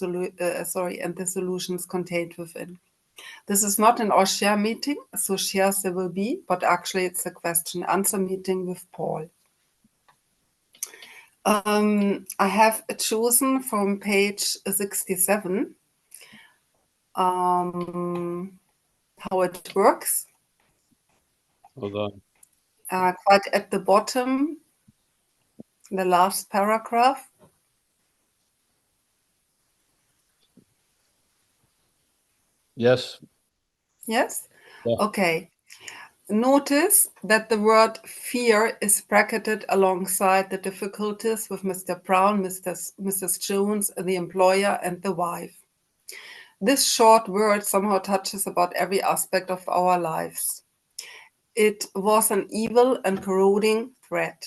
and the solutions contained within. This is not an all-share meeting, so shares there will be, but actually it's a question-answer meeting with Paul. I have chosen from page 67 how it works. Hold on. Quite at the bottom, the last paragraph. Yes. Yes? Yeah. Okay. Notice that the word fear is bracketed alongside the difficulties with Mr. Brown, Mrs. Jones, the employer, and the wife. This short word somehow touches about every aspect of our lives. It was an evil and corroding thread.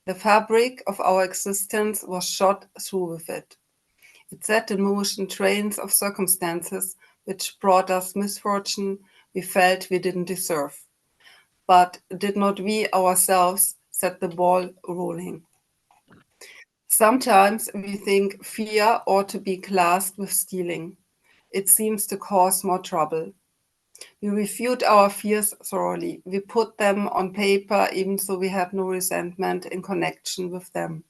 The fabric of our existence was shot through with it. It set in motion trains of circumstances which brought us misfortune we felt we didn't deserve. But did not we ourselves set the ball rolling? Sometimes we think fear ought to be classed with stealing. It seems to cause more trouble. We refute our fears thoroughly. We put them on paper even though we had no resentment in connection with them.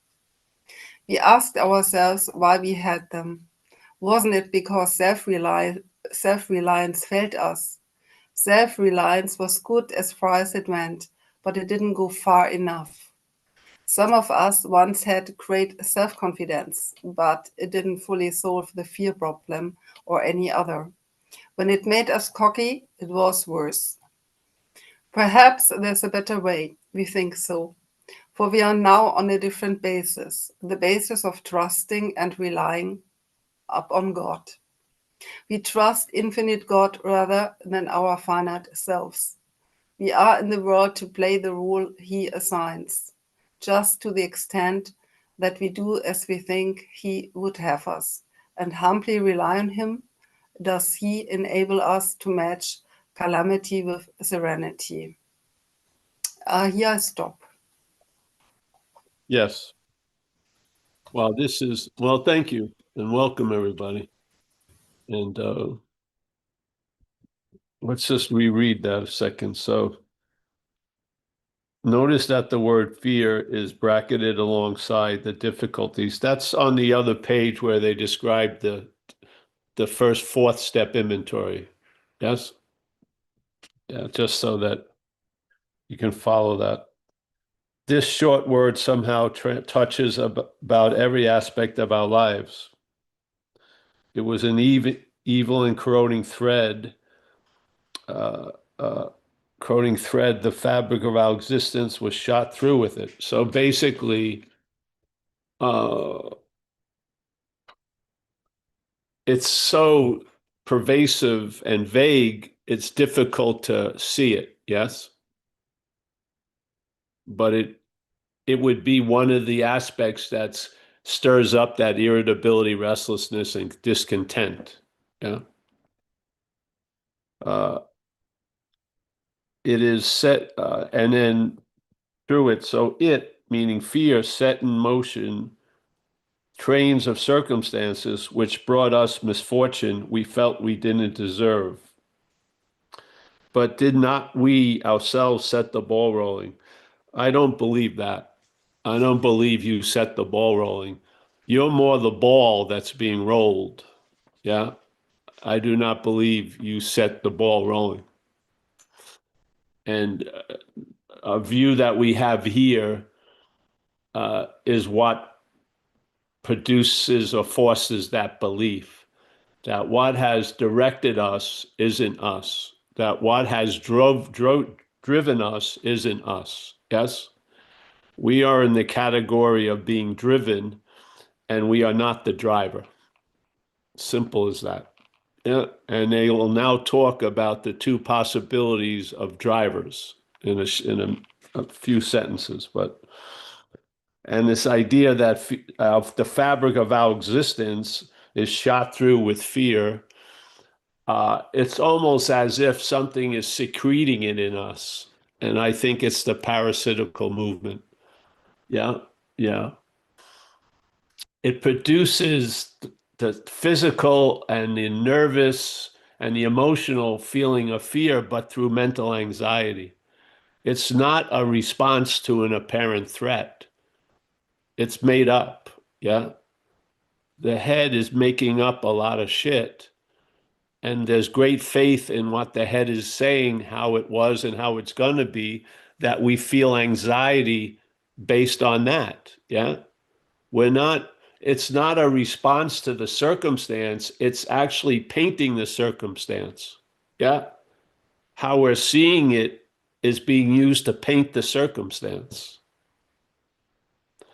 We asked ourselves why we had them. Wasn't it because self-reliance failed us? Self-reliance was good as far as it went, but it didn't go far enough. Some of us once had great self-confidence, but it didn't fully solve the fear problem or any other. When it made us cocky, it was worse. Perhaps there's a better way. We think so. For we are now on a different basis, the basis of trusting and relying upon God. We trust infinite God rather than our finite selves. We are in the world to play the role He assigns, just to the extent that we do as we think He would have us, and humbly rely on Him. Does He enable us to match calamity with serenity? Here I stop. Yes. Well, thank you and welcome everybody. And let's just reread that a second. So notice that the word fear is bracketed alongside the difficulties. That's on the other page where they describe the first fourth step inventory. Yes? Yeah, just so that you can follow that. This short word somehow touches about every aspect of our lives. It was an evil and corroding thread, the fabric of our existence was shot through with it. So basically, it's so pervasive and vague, it's difficult to see it, yes? But it would be one of the aspects that stirs up that irritability, restlessness, and discontent. Yeah. It is set, and then through it. So it, meaning fear, set in motion trains of circumstances which brought us misfortune we felt we didn't deserve. But did not we ourselves set the ball rolling? I don't believe that. I don't believe you set the ball rolling. You're more the ball that's being rolled. Yeah. I do not believe you set the ball rolling. And a view that we have here is what produces or forces that belief that what has directed us isn't us, that what has driven us isn't us. Yes? We are in the category of being driven, and we are not the driver. Simple as that. Yeah. And they will now talk about the two possibilities of drivers in a few sentences, and this idea that the fabric of our existence is shot through with fear. It's almost as if something is secreting it in us, and I think it's the parasitical movement. Yeah, yeah. It produces the physical and the nervous and the emotional feeling of fear, but through mental anxiety. It's not a response to an apparent threat. It's made up. Yeah. The head is making up a lot of shit. And there's great faith in what the head is saying, how it was and how it's going to be, that we feel anxiety based on that. Yeah. We're not, it's not a response to the circumstance. It's actually painting the circumstance. Yeah. How we're seeing it is being used to paint the circumstance.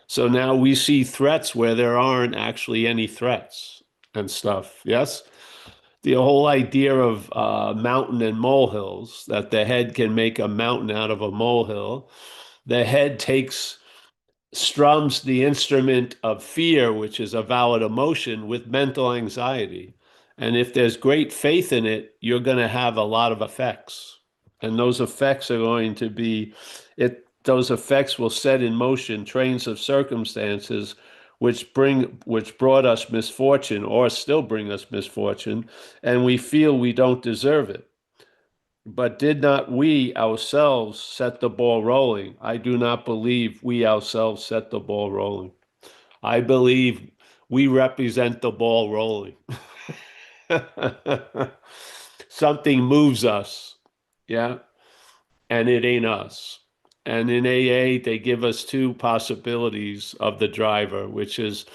So now we see threats where there aren't actually any threats and stuff. Yes. The whole idea of mountain and molehills, that the head can make a mountain out of a molehill. The head strums the instrument of fear, which is a valid emotion, with mental anxiety. And if there's great faith in it, you're going to have a lot of effects. And those effects are going to be, those effects will set in motion trains of circumstances which brought us misfortune or still bring us misfortune, and we feel we don't deserve it. But did not we ourselves set the ball rolling? I do not believe we ourselves set the ball rolling. I believe we represent the ball rolling. Something moves us, yeah, and it ain't us. And in AA, they give us two possibilities of the driver, which is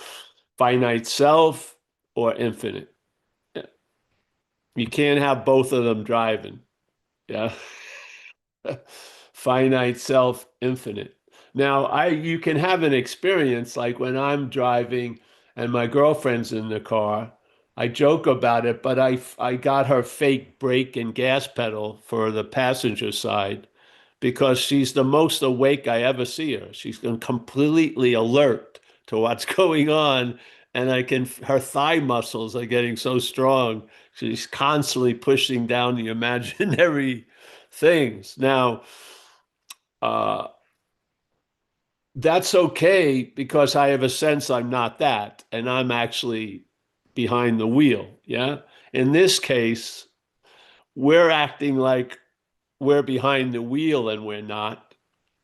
finite self or infinite. You can't have both of them driving, yeah. Finite self, infinite. Now, you can have an experience like when I'm driving and my girlfriend's in the car. I joke about it, but I got her fake brake and gas pedal for the passenger side because she's the most awake I ever see her. She's completely alert to what's going on, and her thigh muscles are getting so strong. She's constantly pushing down the imaginary things. Now, uh, that's okay because I have a sense I'm not that, and I'm actually behind the wheel. Yeah. In this case, we're acting like we're behind the wheel and we're not.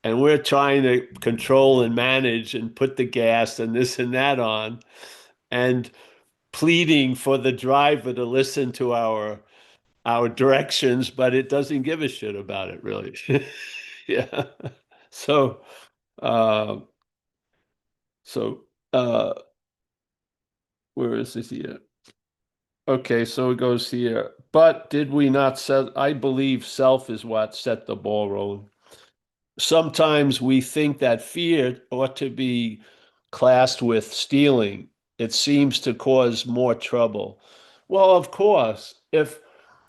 And we're trying to control and manage and put the gas and this and that on and pleading for the driver to listen to our directions, but it doesn't give a shit about it really. Yeah. So uh so uh where is it here? Okay, so it goes here. But did we not set, I believe self is what set the ball rolling. Sometimes we think that fear ought to be classed with stealing. It seems to cause more trouble. Well, of course, if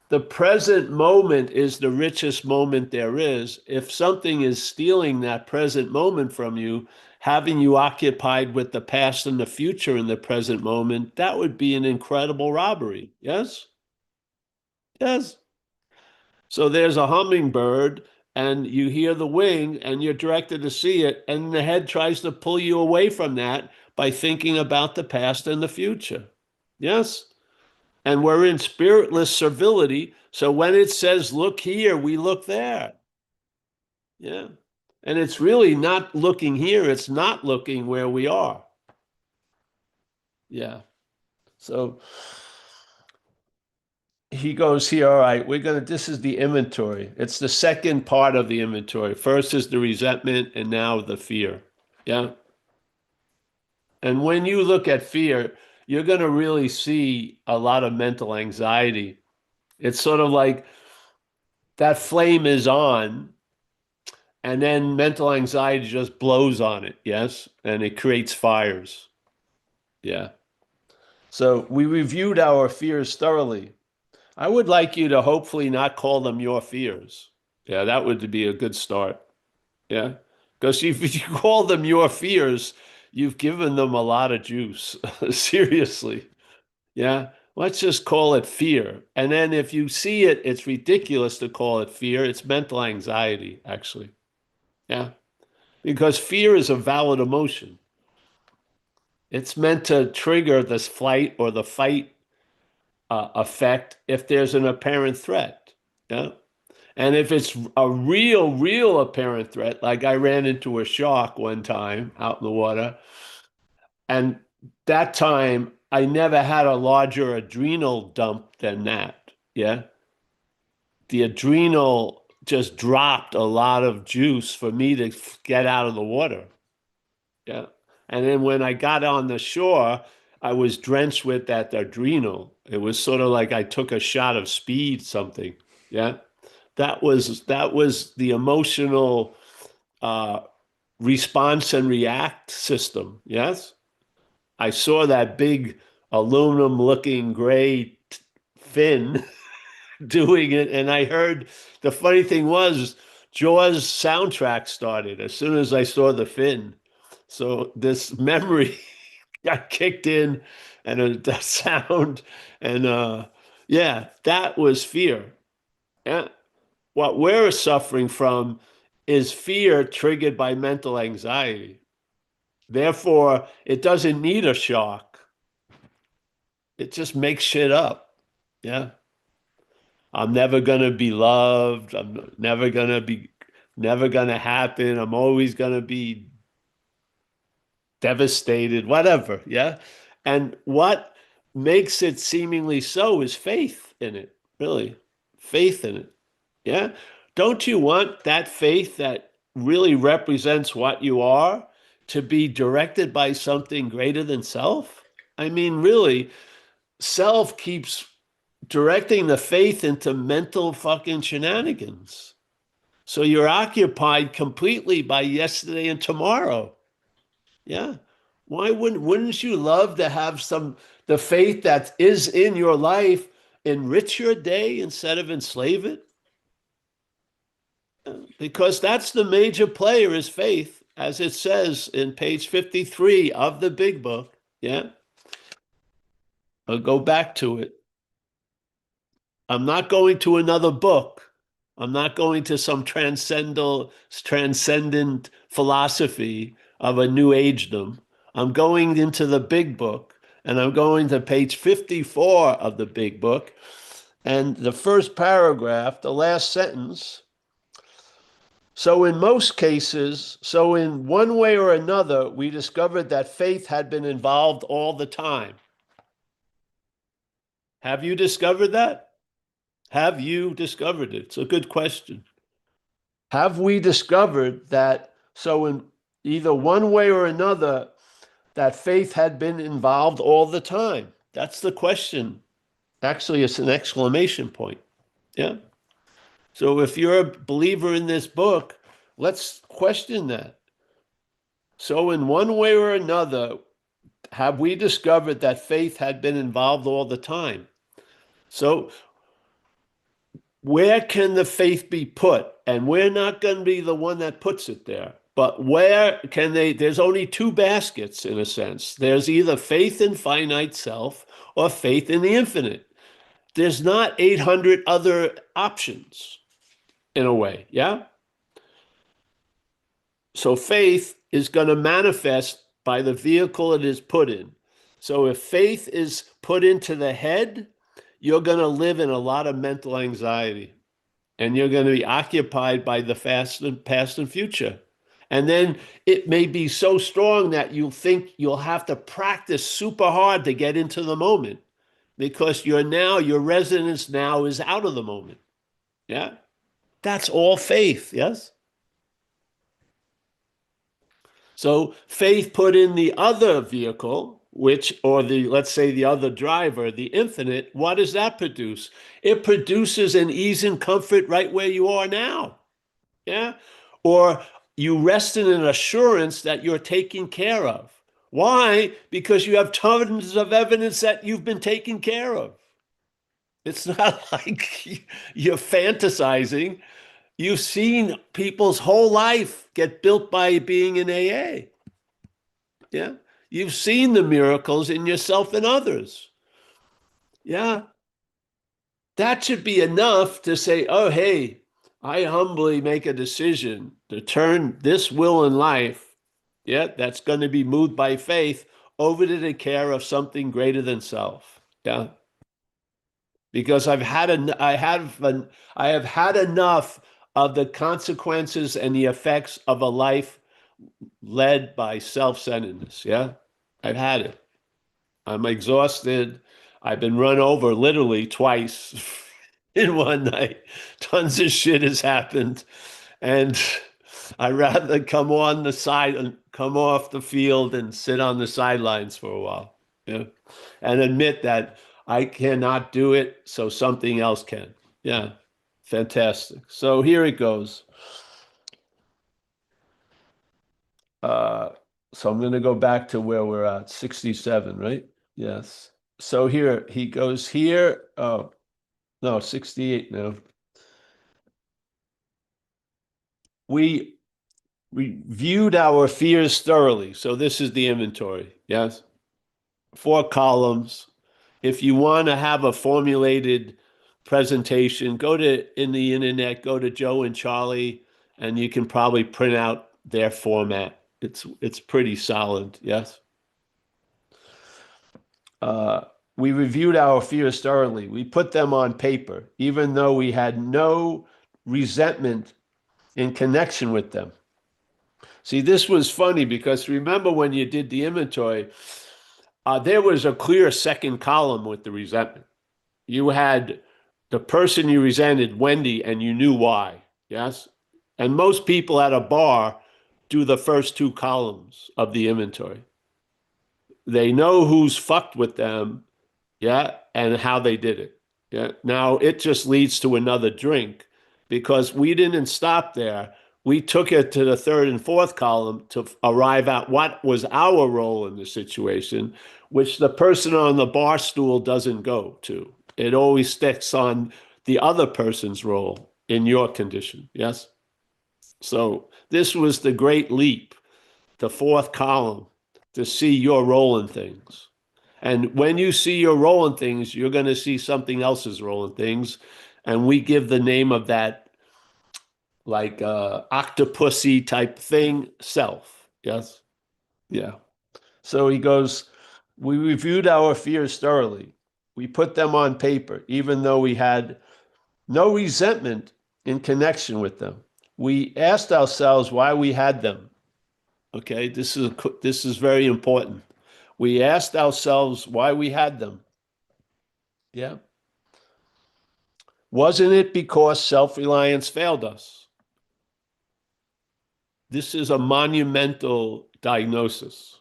the present moment is the richest moment there is, if something is stealing that present moment from you, having you occupied with the past and the future in the present moment, that would be an incredible robbery. Yes? Yes. So there's a hummingbird, and you hear the wing, and you're directed to see it, and the head tries to pull you away from that by thinking about the past and the future. Yes? And we're in spiritless servility. So when it says, look here, we look there. Yeah. And it's really not looking here, it's not looking where we are. Yeah. So he goes here, all right, this is the inventory. It's the second part of the inventory. First is the resentment, and now the fear. Yeah. And when you look at fear, you're going to really see a lot of mental anxiety. It's sort of like that flame is on, and then mental anxiety just blows on it. Yes. And it creates fires. Yeah. So we reviewed our fears thoroughly. I would like you to hopefully not call them your fears. Yeah, that would be a good start. Yeah. Because if you call them your fears, you've given them a lot of juice. Seriously. Yeah. Let's just call it fear. And then if you see it, it's ridiculous to call it fear. It's mental anxiety, actually. Yeah. Because fear is a valid emotion. It's meant to trigger this flight or the fight effect if there's an apparent threat. Yeah. And if it's a real apparent threat, like I ran into a shark one time out in the water, and that time I never had a larger adrenal dump than that. Yeah. The adrenal just dropped a lot of juice for me to get out of the water. Yeah. And then when I got on the shore, I was drenched with that adrenal. It was sort of like I took a shot of speed something. Yeah. That was the emotional uh, response and react system. Yes. I saw that big aluminum looking gray fin doing it. And I heard the funny thing was Jaws soundtrack started as soon as I saw the fin. So this memory got kicked in and the sound and yeah, that was fear. Yeah. What we're suffering from is fear triggered by mental anxiety. Therefore, it doesn't need a shock. It just makes shit up. Yeah. I'm never gonna be loved. Never gonna happen. I'm always gonna be devastated, whatever. Yeah. And what makes it seemingly so is faith in it, really. Faith in it. Yeah. Don't you want that faith that really represents what you are to be directed by something greater than self? I mean, really, self keeps directing the faith into mental fucking shenanigans. So you're occupied completely by yesterday and tomorrow. Yeah. Why wouldn't you love to have the faith that is in your life enrich your day instead of enslave it? Because that's the major player is faith, as it says in page 53 of the big book. Yeah. I'll go back to it. I'm not going to another book. I'm not going to some transcendent philosophy of a new agedom. I'm going into the big book, and I'm going to page 54 of the big book. And the first paragraph, the last sentence. So in most cases, so in one way or another, we discovered that faith had been involved all the time. Have you discovered that? Have you discovered it? It's a good question. Have we discovered that so in either one way or another that faith had been involved all the time? That's the question. Actually, it's an exclamation point. Yeah. So if you're a believer in this book, let's question that. So in one way or another, have we discovered that faith had been involved all the time? So where can the faith be put? And we're not going to be the one that puts it there. But where can there's only two baskets in a sense. There's either faith in finite self or faith in the infinite. There's not 800 other options in a way. Yeah. So faith is going to manifest by the vehicle it is put in. So if faith is put into the head, you're going to live in a lot of mental anxiety. And you're going to be occupied by the past and future. And then it may be so strong that you'll think you'll have to practice super hard to get into the moment because your resonance now is out of the moment. Yeah. That's all faith. Yes. So faith put in the other vehicle, let's say the other driver, the infinite, what does that produce? It produces an ease and comfort right where you are now. Yeah. Or you rest in an assurance that you're taken care of. Why? Because you have tons of evidence that you've been taken care of. It's not like you're fantasizing. You've seen people's whole life get built by being in AA. Yeah. You've seen the miracles in yourself and others. Yeah. That should be enough to say, oh, hey, I humbly make a decision to turn this will in life, yeah, that's going to be moved by faith over to the care of something greater than self. Yeah. Because I have had enough of the consequences and the effects of a life led by self-centeredness. Yeah. I've had it. I'm exhausted. I've been run over literally twice in one night. Tons of shit has happened. And I'd rather come on the side and come off the field and sit on the sidelines for a while. Yeah. And admit that I cannot do it, so something else can. Yeah. Fantastic. So here it goes. Uh, so I'm going to go back to where we're at, 67, right? Yes. So here he goes here. Oh, no, 68 now. We reviewed our fears thoroughly. So this is the inventory. Yes. 4 columns. If you want to have a formulated presentation, go to in the internet, go to Joe and Charlie, and you can probably print out their format. It's pretty solid. Yes. Uh, we reviewed our fears thoroughly. We put them on paper, even though we had no resentment in connection with them. See, this was funny because remember when you did the inventory, there was a clear second column with the resentment. You had the person you resented, Wendy, and you knew why. Yes. And most people at a bar do the first 2 columns of the inventory. They know who's fucked with them, yeah, and how they did it. Yeah. Now it just leads to another drink because we didn't stop there. We took it to the third and fourth column to arrive at what was our role in the situation, which the person on the bar stool doesn't go to. It always sticks on the other person's role in your condition. Yes. So this was the great leap, the fourth column, to see your role in things. And when you see your role in things, you're going to see something else's role in things. And we give the name of that like octopusy type thing, self. Yes. Yeah. So he goes, we reviewed our fears thoroughly. We put them on paper, even though we had no resentment in connection with them. We asked ourselves why we had them. Okay, this is very important. We asked ourselves why we had them. Yeah. Wasn't it because self-reliance failed us? This is a monumental diagnosis.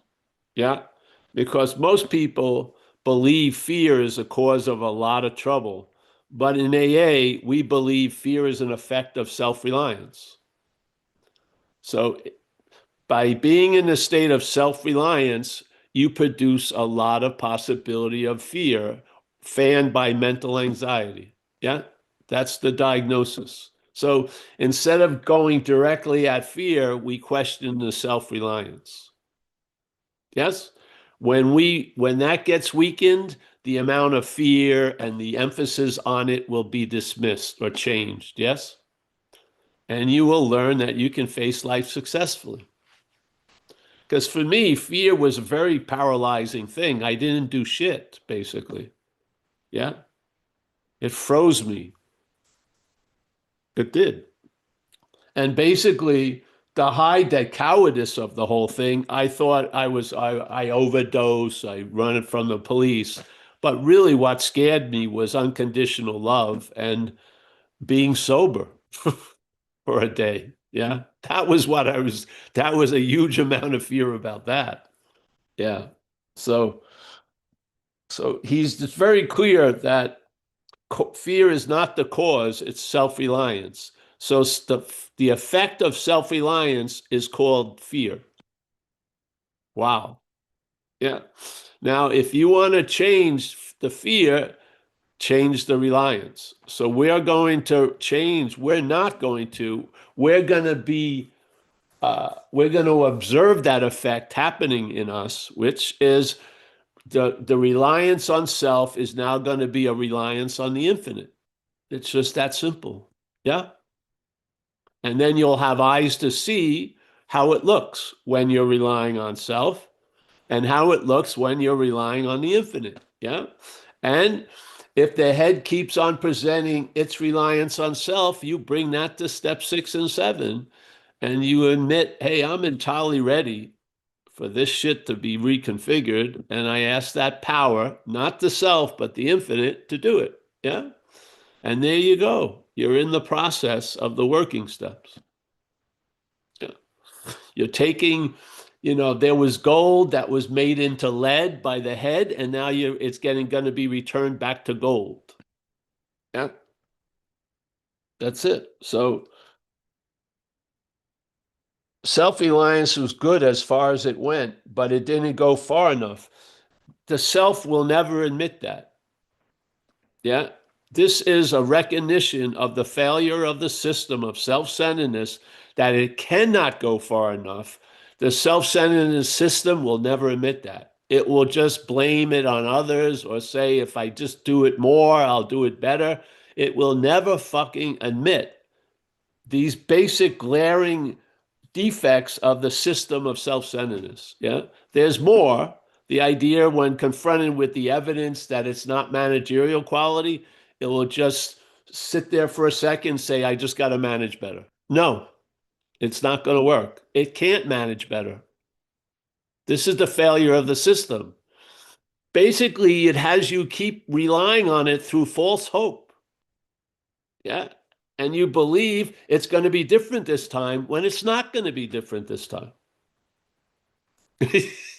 Yeah. Because most people believe fear is a cause of a lot of trouble. But in AA, we believe fear is an effect of self-reliance. So by being in a state of self-reliance, you produce a lot of possibility of fear fanned by mental anxiety. Yeah, that's the diagnosis. So instead of going directly at fear, we question the self-reliance. Yes. When that gets weakened, the amount of fear and the emphasis on it will be dismissed or changed. Yes. And you will learn that you can face life successfully. Because for me, fear was a very paralyzing thing. I didn't do shit, basically. Yeah. It froze me. It did. And basically, to hide the cowardice of the whole thing, I thought I overdosed, I run it from the police. But really, what scared me was unconditional love and being sober for a day. Yeah. That was a huge amount of fear about that. Yeah. So, so he's just very clear that fear is not the cause, it's self-reliance. So the effect of self-reliance is called fear. Wow. Yeah. Now, if you want to change the fear, change the reliance. So we're going to change. We're not going to. We're going to observe that effect happening in us, which is the reliance on self is now going to be a reliance on the infinite. It's just that simple. Yeah. And then you'll have eyes to see how it looks when you're relying on self. and how it looks when you're relying on the infinite. Yeah. And if the head keeps on presenting its reliance on self, you bring that to step 6 and 7, and you admit, hey, I'm entirely ready for this shit to be reconfigured. And I ask that power, not the self, but the infinite, to do it. Yeah. And there you go. You're in the process of the working steps. Yeah. You're taking, there was gold that was made into lead by the head, and now it's going to be returned back to gold. Yeah. That's it. So self-reliance was good as far as it went, but it didn't go far enough. The self will never admit that. Yeah. This is a recognition of the failure of the system of self-centeredness, that it cannot go far enough. The self-centeredness system will never admit that. It will just blame it on others or say, if I just do it more, I'll do it better. It will never fucking admit these basic glaring defects of the system of self-centeredness. Yeah. There's more. The idea, when confronted with the evidence that it's not managerial quality, it will just sit there for a second and say, I just got to manage better. No, it's not going to work. It can't manage better. This is the failure of the system. Basically, it has you keep relying on it through false hope. Yeah. And you believe it's going to be different this time when it's not going to be different this time.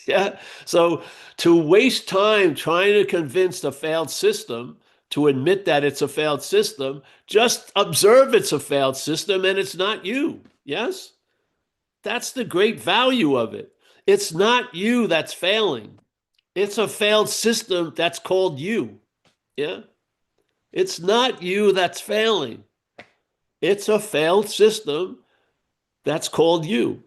Yeah. So to waste time trying to convince the failed system to admit that it's a failed system, just observe it's a failed system and it's not you. Yes. That's the great value of it. It's not you that's failing. It's a failed system that's called you. Yeah. It's not you that's failing. It's a failed system that's called you.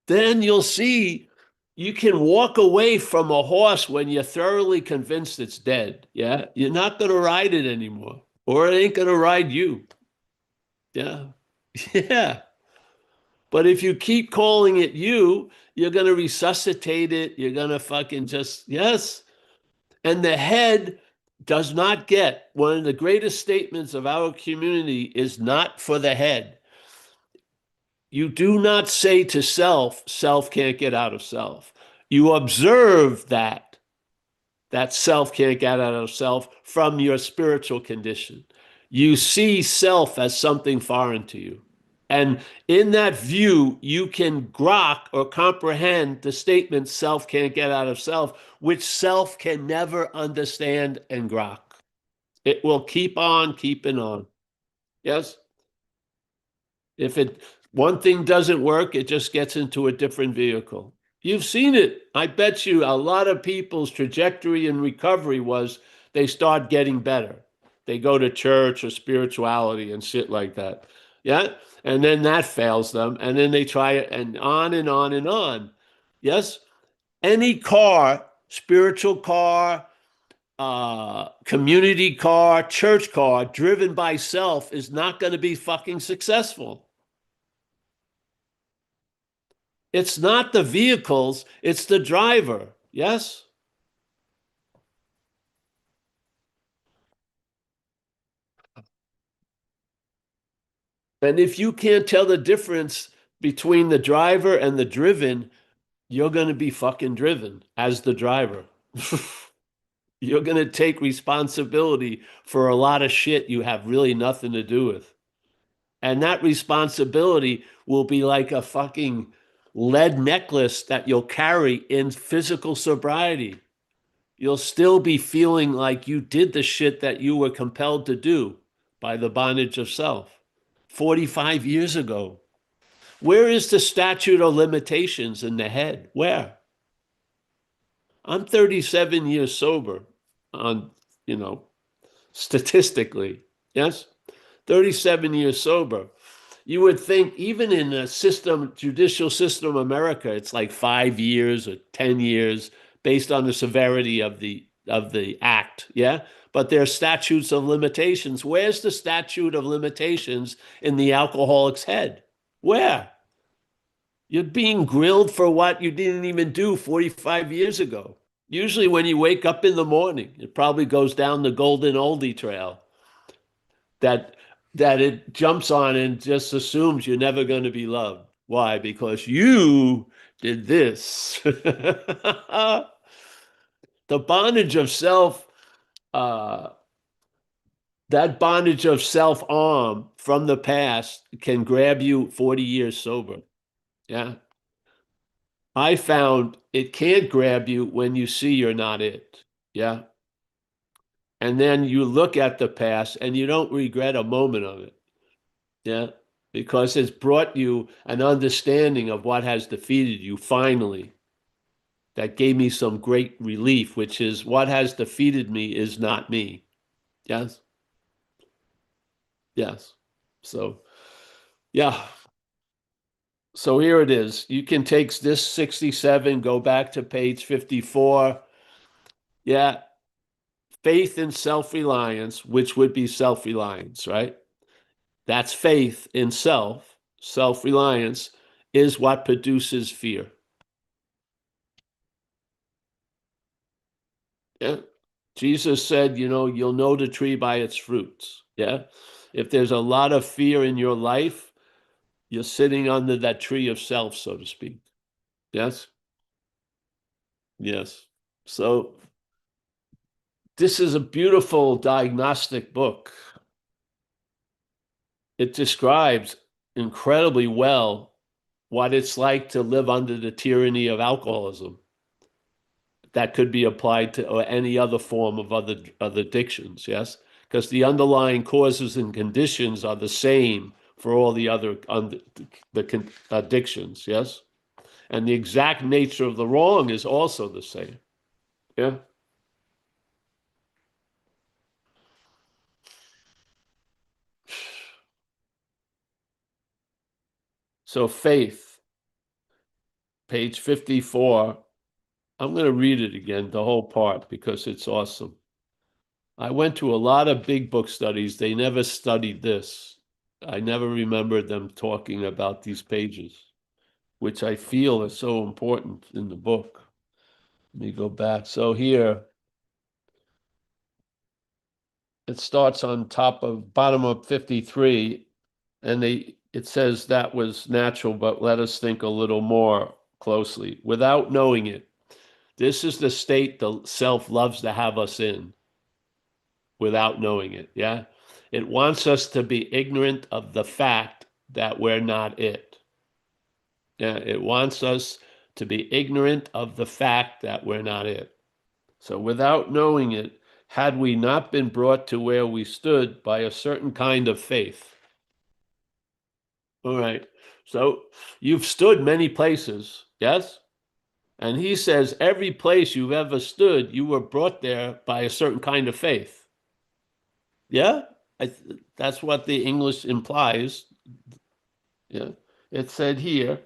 Then you'll see you can walk away from a horse when you're thoroughly convinced it's dead. Yeah. You're not going to ride it anymore, or it ain't going to ride you. Yeah. Yeah. But if you keep calling it you, you're going to resuscitate it. You're going to fucking just, yes. And the head does not get, one of the greatest statements of our community is not for the head. You do not say to self, self can't get out of self. You observe that self can't get out of self from your spiritual condition. You see self as something foreign to you. And in that view, you can grok or comprehend the statement self can't get out of self, which self can never understand and grok. It will keep on keeping on. Yes? If one thing doesn't work, it just gets into a different vehicle. You've seen it. I bet you a lot of people's trajectory in recovery was they start getting better. They go to church or spirituality and shit like that. Yeah. And then that fails them. And then they try it, and on and on and on. Yes. Any car, spiritual car, community car, church car, driven by self is not going to be fucking successful. It's not the vehicles, it's the driver. Yes? And if you can't tell the difference between the driver and the driven, you're going to be fucking driven as the driver. You're going to take responsibility for a lot of shit you have really nothing to do with. And that responsibility will be like a fucking lead necklace that you'll carry in physical sobriety. You'll still be feeling like you did the shit that you were compelled to do by the bondage of self 45 years ago. Where is the statute of limitations in the head? Where? I'm 37 years sober on, statistically. Yes? 37 years sober. You would think even in a system, judicial system America, it's like 5 years or 10 years based on the severity of the act. Yeah. But there are statutes of limitations. Where's the statute of limitations in the alcoholic's head? Where? You're being grilled for what you didn't even do 45 years ago. Usually, when you wake up in the morning, it probably goes down the golden oldie trail that it jumps on and just assumes you're never going to be loved. Why? Because you did this. The bondage of self, uh, that bondage of self arm from the past can grab you 40 years sober. Yeah. I found it can't grab you when you see you're not it. Yeah. And then you look at the past and you don't regret a moment of it. Yeah. Because it's brought you an understanding of what has defeated you finally. That gave me some great relief, which is what has defeated me is not me. Yes. Yes. So, yeah. So here it is. You can take this 67, go back to page 54. Yeah. Faith and self-reliance, which would be self-reliance, right? That's faith in self. Self-reliance is what produces fear. Yeah. Jesus said, you'll know the tree by its fruits. Yeah. If there's a lot of fear in your life, you're sitting under that tree of self, so to speak. Yes. Yes. So this is a beautiful diagnostic book. It describes incredibly well what it's like to live under the tyranny of alcoholism. That could be applied to any other form of other addictions, yes? Because the underlying causes and conditions are the same for all the other addictions, yes? And the exact nature of the wrong is also the same. Yeah. So faith, page 54. I'm going to read it again, the whole part, because it's awesome. I went to a lot of big book studies. They never studied this. I never remembered them talking about these pages, which I feel is so important in the book. Let me go back. So here, it starts on bottom of 53, and it says that was natural, but let us think a little more closely. Without knowing it, this is the state the self loves to have us in without knowing it. Yeah. It wants us to be ignorant of the fact that we're not it. Yeah. It wants us to be ignorant of the fact that we're not it. So without knowing it, had we not been brought to where we stood by a certain kind of faith. All right. So you've stood many places. Yes. And he says every place you've ever stood, you were brought there by a certain kind of faith. Yeah, that's what the English implies. Yeah, it said here,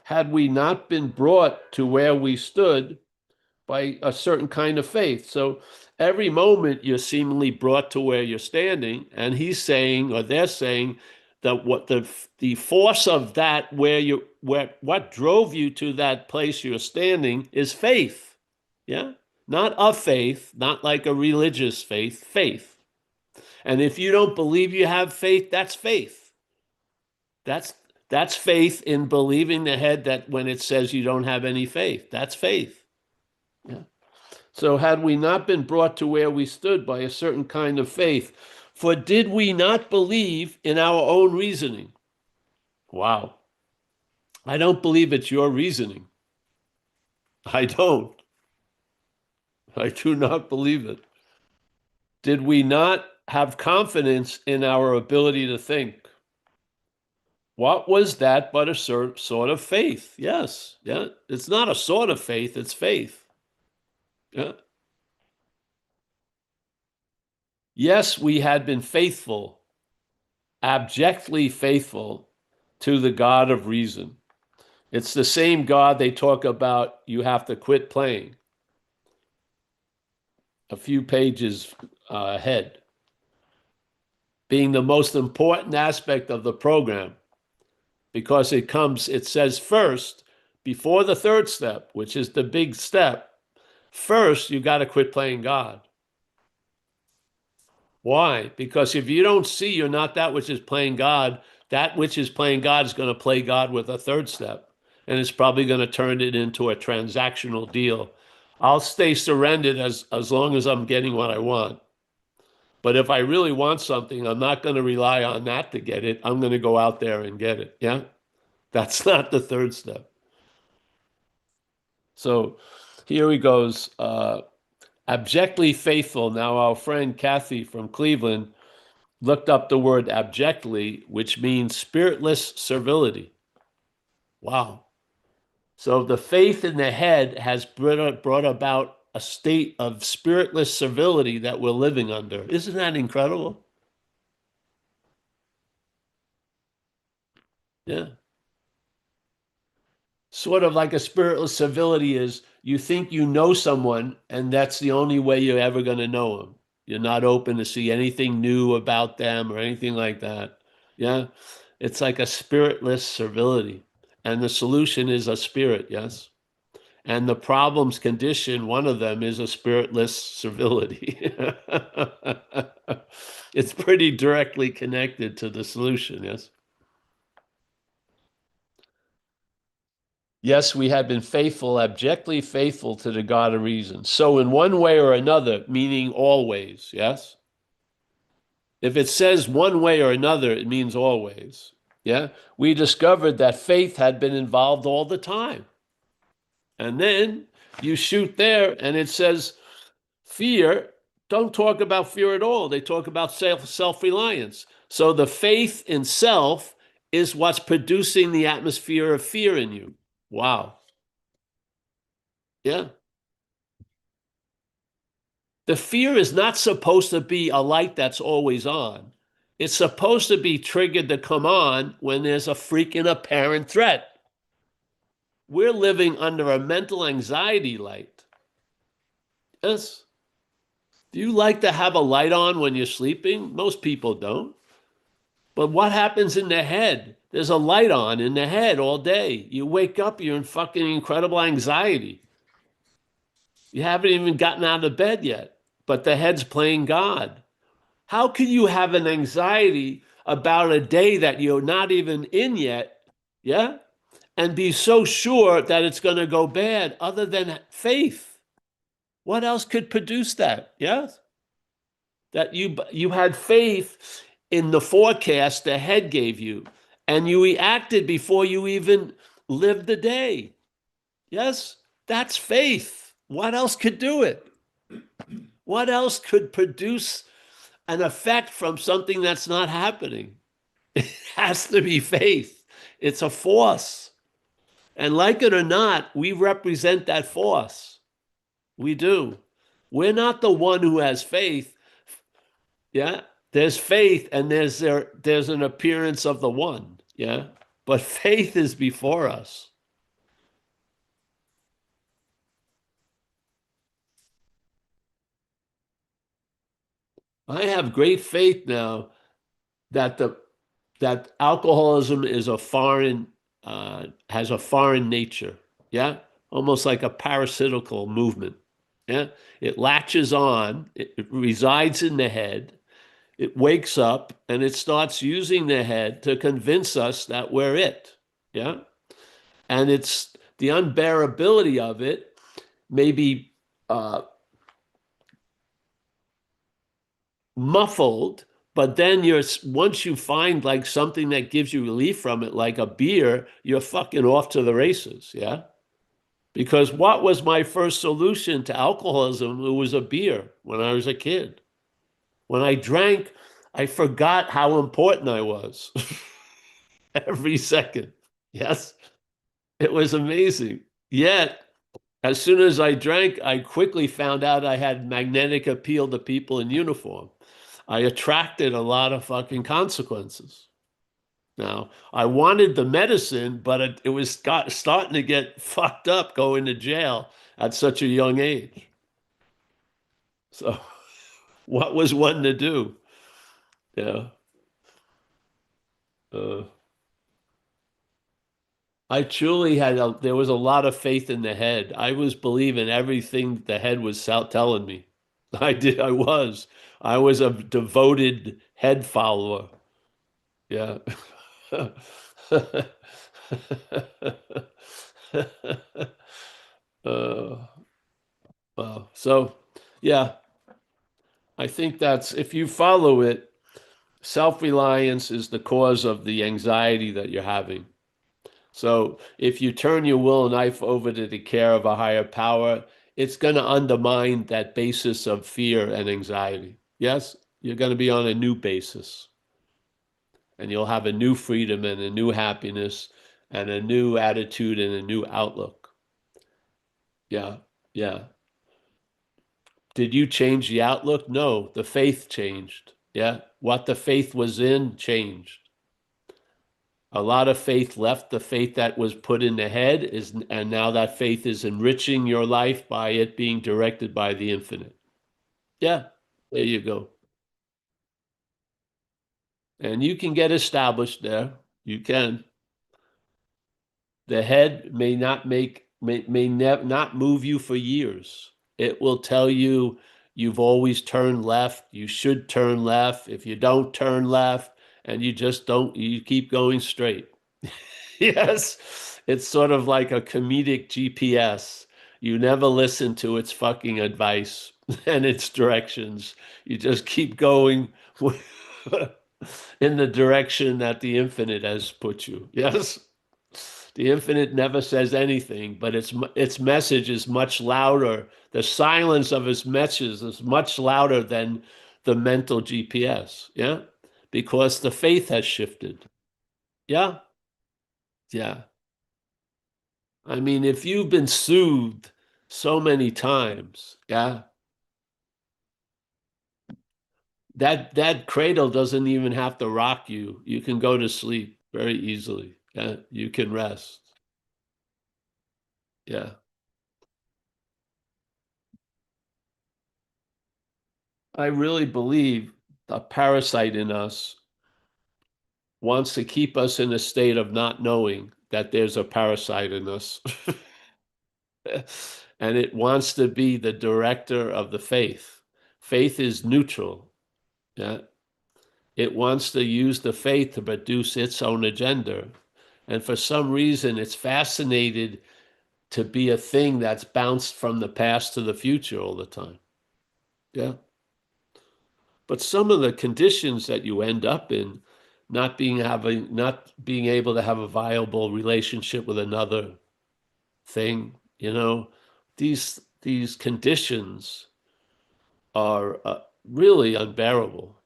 had we not been brought to where we stood by a certain kind of faith. So every moment you're seemingly brought to where you're standing, and he's saying, or they're saying, that what the force of that what drove you to that place you're standing is faith. Yeah, not a faith, not like a religious faith, faith. And if you don't believe you have faith, that's faith. That's that's faith in believing the head that when it says you don't have any faith, that's faith. Yeah. So had we not been brought to where we stood by a certain kind of faith, for did we not believe in our own reasoning? Wow. I don't believe it's your reasoning. I don't. I do not believe it. Did we not have confidence in our ability to think? What was that but a sort of faith? Yes. Yeah. It's not a sort of faith, it's faith. Yeah. Yes, we had been faithful, abjectly faithful to the God of reason. It's the same God they talk about you have to quit playing a few pages ahead, being the most important aspect of the program. because it says first, before the third step, which is the big step, first you got to quit playing God. Why? Because if you don't see you're not that which is playing God, that which is playing God is going to play God with a third step. And it's probably going to turn it into a transactional deal. I'll stay surrendered as long as I'm getting what I want. But if I really want something, I'm not going to rely on that to get it. I'm going to go out there and get it. Yeah? That's not the third step. So here he goes. Abjectly faithful. Now, our friend Kathy from Cleveland looked up the word abjectly, which means spiritless servility. Wow. So the faith in the head has brought about a state of spiritless servility that we're living under. Isn't that incredible? Yeah. Sort of like a spiritless civility is you think you know someone, and that's the only way you're ever going to know them. You're not open to see anything new about them or anything like that. Yeah. It's like a spiritless servility. And the solution is a spirit, yes. And the problem's condition, one of them is a spiritless servility. It's pretty directly connected to the solution, yes. Yes, we have been faithful, abjectly faithful to the God of reason. So, in one way or another, meaning always, yes? If it says one way or another, it means always. Yeah? We discovered that faith had been involved all the time. And then you shoot there and it says fear. Don't talk about fear at all. They talk about self-reliance. So the faith in self is what's producing the atmosphere of fear in you. Wow. Yeah. The fear is not supposed to be a light that's always on. It's supposed to be triggered to come on when there's a freaking apparent threat. We're living under a mental anxiety light. Yes. Do you like to have a light on when you're sleeping? Most people don't. But what happens in the head? There's a light on in the head all day. You wake up, you're in fucking incredible anxiety. You haven't even gotten out of bed yet, but the head's playing God. How can you have an anxiety about a day that you're not even in yet? Yeah? And be so sure that it's going to go bad other than faith? What else could produce that? Yes? That you had faith in the forecast the head gave you, and you reacted before you even lived the day. Yes? That's faith. What else could do it? What else could produce an effect from something that's not happening? It has to be faith. It's a force. And like it or not, we represent that force. We do. We're not the one who has faith. Yeah. There's faith and there's an appearance of the one. Yeah. But faith is before us. I have great faith now that the that alcoholism is a foreign has a foreign nature. Yeah, almost like a parasitical movement. Yeah, it latches on, it resides in the head, it wakes up, and it starts using the head to convince us that we're it. Yeah, and it's the unbearability of it, maybe muffled, but then you're once you find like something that gives you relief from it, like a beer, you're fucking off to the races. Yeah. Because what was my first solution to alcoholism? It was a beer when I was a kid. When I drank, I forgot how important I was every second. Yes. It was amazing. Yet, as soon as I drank, I quickly found out I had magnetic appeal to people in uniform. I attracted a lot of fucking consequences. Now, I wanted the medicine, but it was starting to get fucked up going to jail at such a young age. So, what was one to do? Yeah. Uh, I truly there was a lot of faith in the head. I was believing everything the head was telling me. I did. I was a devoted head follower. Yeah. Uh, well, so yeah, I think that's if you follow it, self-reliance is the cause of the anxiety that you're having. So if you turn your will and life over to the care of a higher power, it's going to undermine that basis of fear and anxiety. Yes, you're going to be on a new basis, and you'll have a new freedom and a new happiness and a new attitude and a new outlook. Yeah, yeah. Did you change the outlook? No, the faith changed. Yeah, what the faith was in changed. A lot of faith left. The faith that was put in the head is, and now that faith is enriching your life by it being directed by the infinite. Yeah, there you go. And you can get established there. You can. The head may not not move you for years. It will tell you you've always turned left. You should turn left. If you don't turn left and you just don't, you keep going straight. Yes, it's sort of like a comedic GPS. You never listen to its fucking advice and its directions. You just keep going in the direction that the infinite has put you. Yes. The infinite never says anything, but its message is much louder. The silence of its message is much louder than the mental GPS. Yeah, because the faith has shifted. Yeah, yeah. I mean, if you've been soothed so many times, yeah, that cradle doesn't even have to rock you. You can go to sleep very easily. Yeah, you can rest. Yeah. I really believe a parasite in us wants to keep us in a state of not knowing that there's a parasite in us. And it wants to be the director of the faith. Faith is neutral. Yeah. It wants to use the faith to produce its own agenda. And for some reason, it's fascinated to be a thing that's bounced from the past to the future all the time. Yeah. But some of the conditions that you end up in, not being able to have a viable relationship with another thing, these conditions are really unbearable.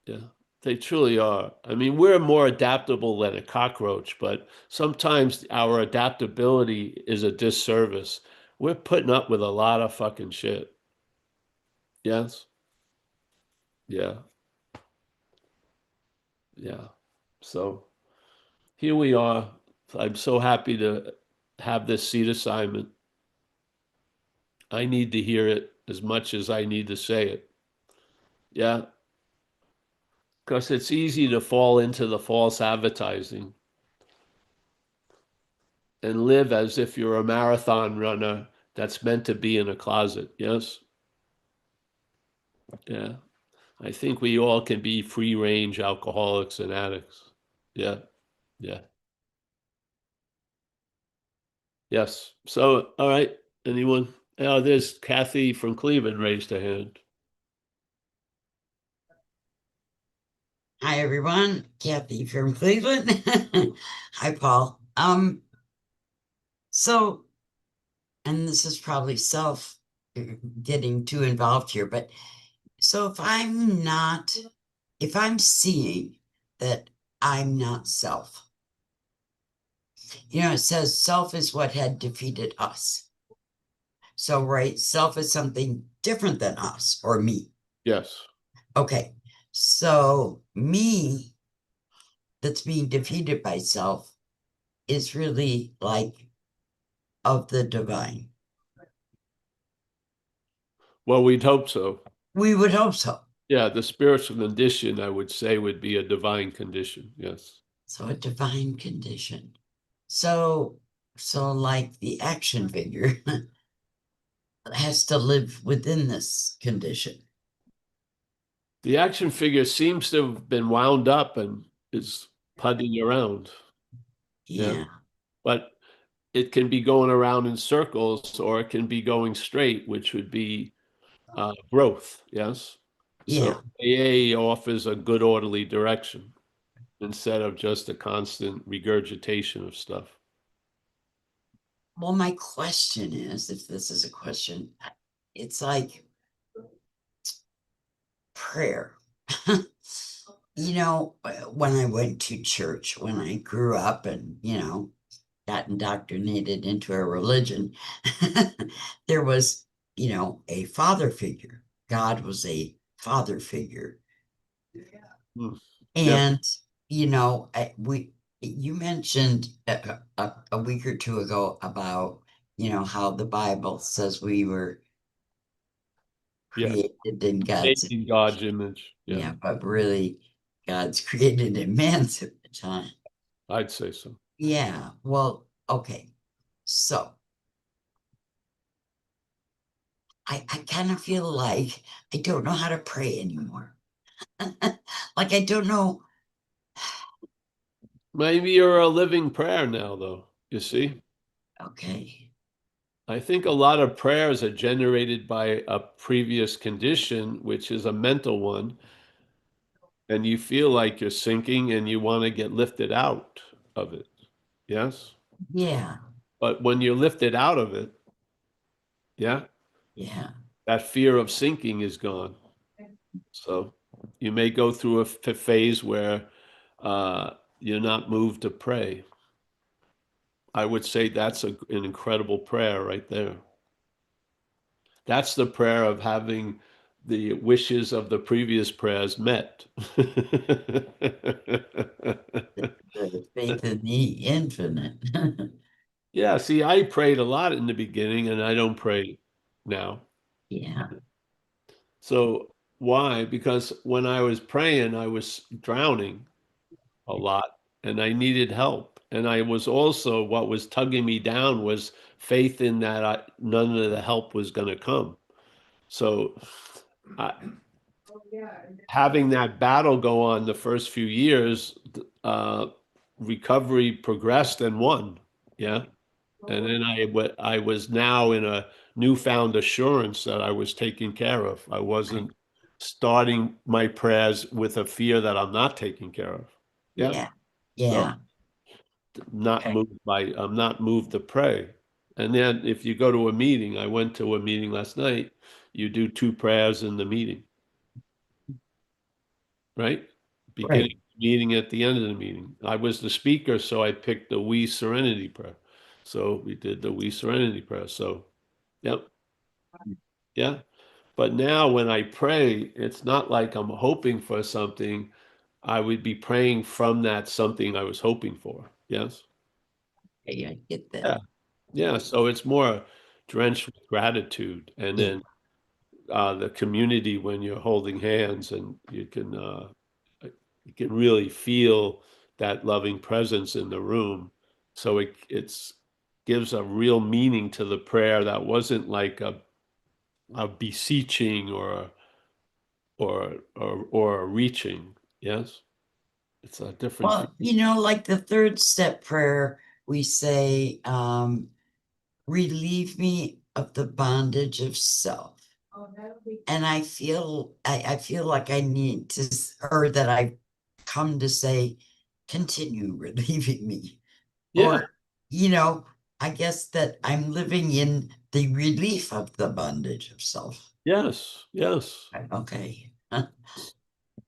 Yeah, they truly are. I mean, we're more adaptable than a cockroach, but sometimes our adaptability is a disservice. We're putting up with a lot of fucking shit. Yes. Yeah. Yeah. So here we are. I'm so happy to have this seat assignment. I need to hear it as much as I need to say it. Yeah. Because it's easy to fall into the false advertising and live as if you're a marathon runner that's meant to be in a closet. Yes. Yeah. I think we all can be free range alcoholics and addicts. Yeah. Yeah. Yes. So, all right. Anyone? Oh, there's Kathy from Cleveland raised her hand. Hi everyone, Kathy from Cleveland. Hi Paul. So, and this is probably self getting too involved here, but so if I'm seeing that I'm not self, it says self is what had defeated us. So, right, self is something different than us or me. Yes. Okay, so me that's being defeated by self is really like of the divine. Well, we'd hope so. We would hope so. Yeah, the spiritual condition, I would say, would be a divine condition. Yes. So a divine condition. So like the action figure has to live within this condition. The action figure seems to have been wound up and is putting around. Yeah. But it can be going around in circles or it can be going straight, which would be growth. Yes. Yeah. So AA offers a good orderly direction instead of just a constant regurgitation of stuff. Well, my question is, if this is a question, it's like prayer. You know, when I went to church, when I grew up and, got indoctrinated into a religion, there was, a father figure. God was a father figure. Hmm. Yeah. And, you mentioned a week or two ago about, how the Bible says we were Yeah. created in God's, In God's image. Yeah. yeah, but really God's created in man's time. I'd say so. Yeah, well, okay. So I kind of feel like I don't know how to pray anymore. Like I don't know. Maybe you're a living prayer now, though. You see? Okay. I think a lot of prayers are generated by a previous condition, which is a mental one, and you feel like you're sinking and you want to get lifted out of it. Yes? Yeah. But when you're lifted out of it, yeah, Yeah. that fear of sinking is gone. So you may go through a phase where you're not moved to pray. I would say that's an incredible prayer right there. That's the prayer of having the wishes of the previous prayers met. The faith in the infinite. Yeah, see, I prayed a lot in the beginning and I don't pray now. Yeah. So why? Because when I was praying, I was drowning a lot and I needed help. And I was also, what was tugging me down was faith in that none of the help was going to come. So I, having that battle go on the first few years, uh, recovery progressed and won. Yeah. And then I was now in a newfound assurance that I was taken care of. I wasn't starting my prayers with a fear that I'm not taken care of. Yeah. Yeah. So Yeah. Okay. I'm not moved to pray. And then if you go to a meeting, I went to a meeting last night, you do two prayers in the meeting, right? Beginning Right. of the meeting, at the end of the meeting. I was the speaker, so I picked the We Serenity prayer. So we did the We Serenity prayer. So, yep, yeah. But now when I pray, it's not like I'm hoping for something. I would be praying from that something I was hoping for. Yes. Okay, I get Yeah. that. Yeah. So it's more drenched with gratitude. And Yeah. then the community when you're holding hands and you can really feel that loving presence in the room. So it's gives a real meaning to the prayer that wasn't like a beseeching or a reaching. Yes, it's a different Well, feeling. like the third step prayer, we say, relieve me of the bondage of self. And I feel like I need to, or that I've come to say, continue relieving me. Yeah. Or, I guess that I'm living in the relief of the bondage of self. Yes. Yes. Okay.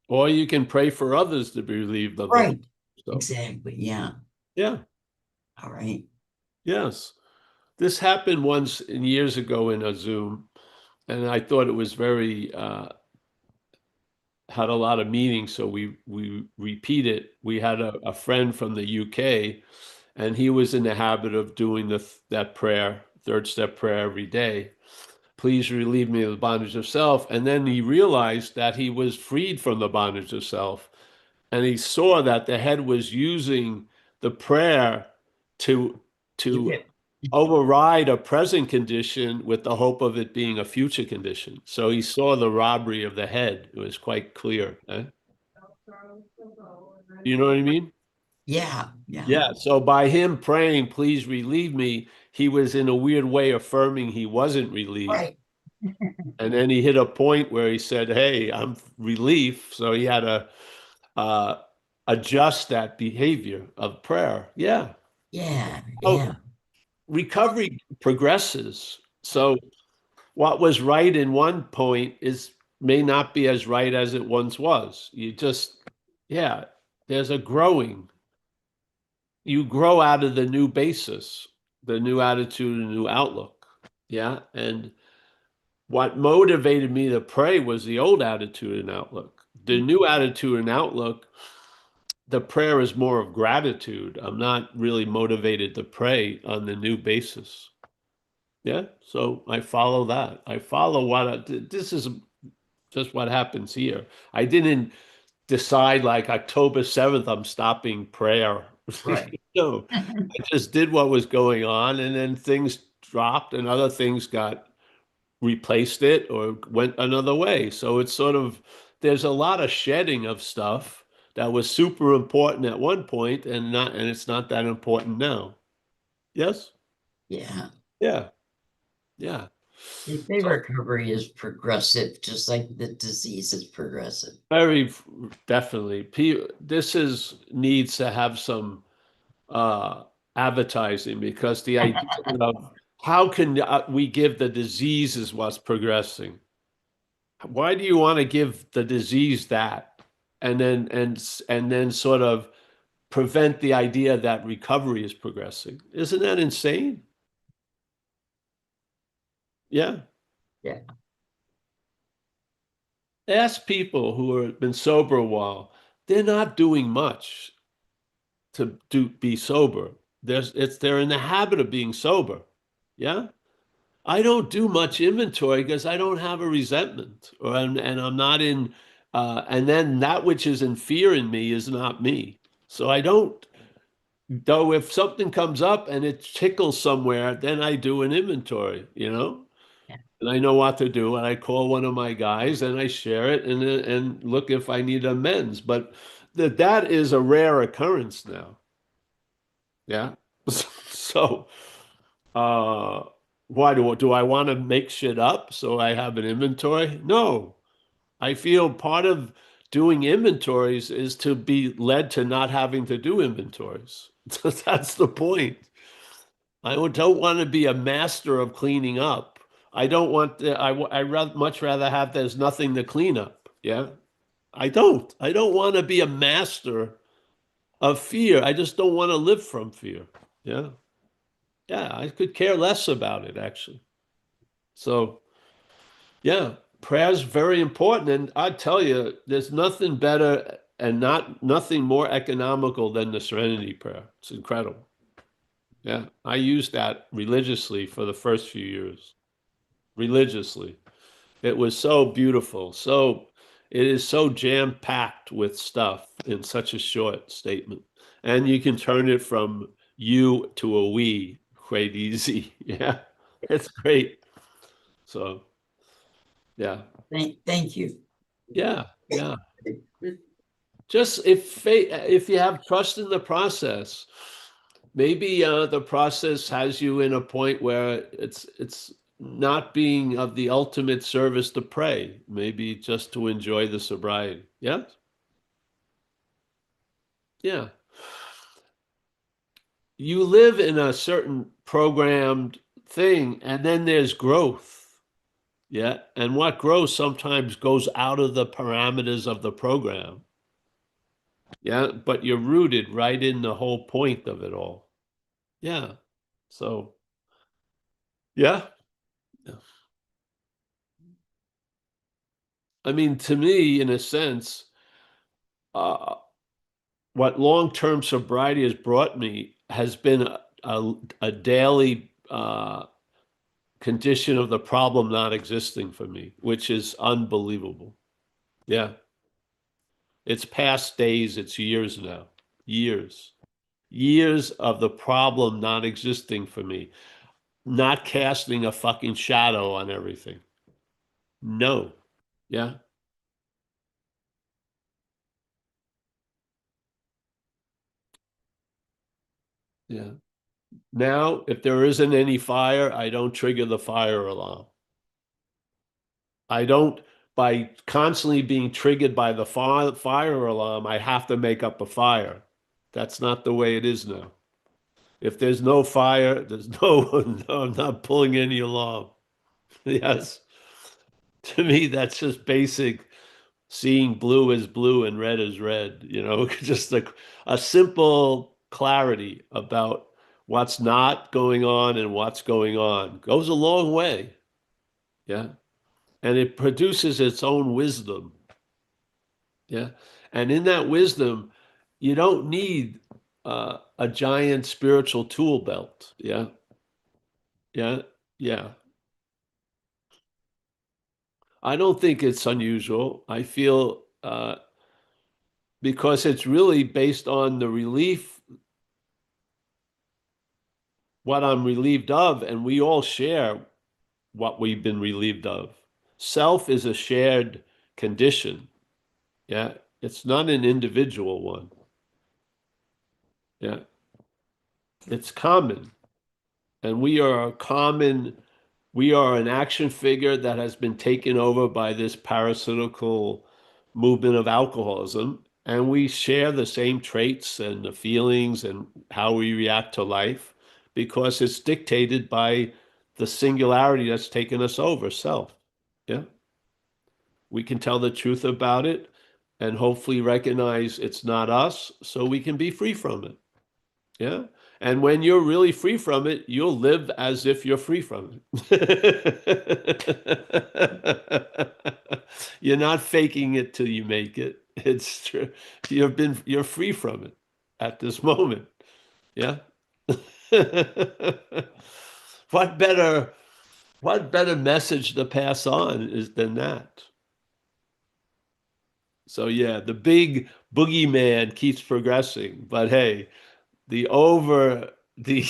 Or you can pray for others to be relieved of the Right. stuff. Exactly. Yeah. Yeah. All right. Yes. This happened once years ago in a Zoom, and I thought it was very had a lot of meaning. So we repeat it. We had a friend from the UK, and he was in the habit of doing that prayer, third step prayer every day. Please relieve me of the bondage of self. And then he realized that he was freed from the bondage of self. and he saw that the head was using the prayer to to Okay. override a present condition with the hope of it being a future condition. So he saw the robbery of the head. It was quite clear. You know what I mean? Yeah, yeah, Yeah. So by him praying, please relieve me, he was in a weird way affirming he wasn't relieved. right. And then he hit a point where he said, "Hey, I'm relief." So he had to uh, adjust that behavior of prayer. Yeah. Yeah, Oh, yeah, recovery progresses. So what was right in one point is may not be as right as it once was. You just, yeah, there's a growing. You grow out of the new basis, the new attitude and new outlook. Yeah. And what motivated me to pray was the old attitude and outlook. The new attitude and outlook, the prayer is more of gratitude. I'm not really motivated to pray on the new basis. Yeah. So I follow that. I follow this is just what happens here. I didn't decide like October 7th, I'm stopping prayer. right. No, I just did what was going on, and then things dropped and other things got replaced it or went another way. So it's sort of, there's a lot of shedding of stuff that was super important at one point and it's not that important now. Yes? Yeah. Yeah. Yeah. They say So recovery is progressive, just like the disease is progressive. very definitely. This is needs to have some uh, advertising because the idea of how can we give the disease is what's progressing. Why do you want to give the disease that and then sort of prevent the idea that recovery is progressing? Isn't that insane? Yeah. Yeah. Ask people who have been sober a while. They're not doing much to be sober. They're in the habit of being sober. Yeah. I don't do much inventory because I don't have a resentment, and I'm not in, and then that which is in fear in me is not me. So I don't. Though if something comes up and it tickles somewhere, then I do an inventory, Yeah. and I know what to do, and I call one of my guys and I share it and look if I need amends. But that is a rare occurrence now. Yeah. So. Uh, why do I want to make shit up so I have an inventory? No. I feel part of doing inventories is to be led to not having to do inventories. That's the point. Don't want to be a master of cleaning up. I don't want to, much rather have there's nothing to clean up. Yeah. I don't want to be a master of fear. I just don't want to live from fear. Yeah. Yeah. I could care less about it actually. So, yeah, prayer is very important. And I tell you, there's nothing better and nothing more economical than the serenity prayer. It's incredible. Yeah, I used that religiously for the first few years. Religiously. It was so beautiful. It is so jam-packed with stuff in such a short statement. And you can turn it from you to a we quite easy. Yeah, it's great. So, yeah. Thank you. Yeah, yeah. Just if you have trust in the process, maybe the process has you in a point where it's not being of the ultimate service to pray, maybe just to enjoy the sobriety. Yeah, yeah. You live in a certain programmed thing, and then there's growth. Yeah, and what grows sometimes goes out of the parameters of the program. Yeah, but you're rooted right in the whole point of it all. Yeah. So, yeah. Yeah. I mean, to me, in a sense, uh, what long-term sobriety has brought me has been a daily condition of the problem not existing for me, which is unbelievable. Yeah. It's past days, it's years now. Years. Years of the problem not existing for me, not casting a fucking shadow on everything. No. Yeah. Yeah. Now, if there isn't any fire, I don't trigger the fire alarm. I don't, by constantly being triggered by the fire alarm, I have to make up a fire. That's not the way it is now. If there's no fire, there's no, no, I'm not pulling any alarm. Yes. To me, that's just basic seeing blue as blue and red as red, just a simple clarity about what's not going on and what's going on goes a long way. Yeah. And it produces its own wisdom. Yeah. And in that wisdom, you don't need a giant spiritual tool belt. Yeah. Yeah. Yeah. I don't think it's unusual. I feel because it's really based on the relief, what I'm relieved of, and we all share what we've been relieved of. Self is a shared condition. Yeah. It's not an individual one. Yeah. It's common. And we are an action figure that has been taken over by this parasitical movement of alcoholism. And we share the same traits and the feelings and how we react to life because it's dictated by the singularity that's taken us over, self. Yeah. We can tell the truth about it and hopefully recognize it's not us so we can be free from it. Yeah. And when you're really free from it, you'll live as if you're free from it. You're not faking it till you make it. It's true. You're free from it at this moment. Yeah. What better message to pass on is than that? So yeah, the big boogeyman keeps progressing, but hey, the over the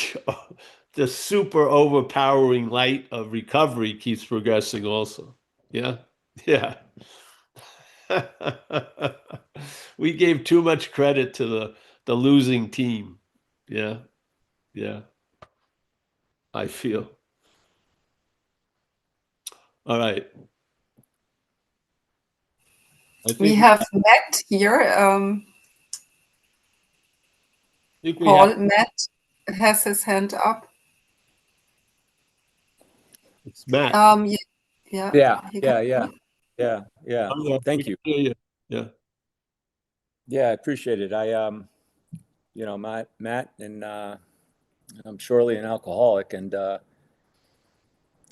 the super overpowering light of recovery keeps progressing also. Yeah. Yeah. We gave too much credit to the losing team. Yeah. Yeah. I feel. All right. I We think have Matt here. we have Matt has his hand up. it's Matt. Yeah, Yeah, he can. yeah, yeah, yeah, yeah. Oh, yeah, we Thank can you. hear you. Yeah. Yeah, I appreciate it. Matt, and I'm surely an alcoholic, and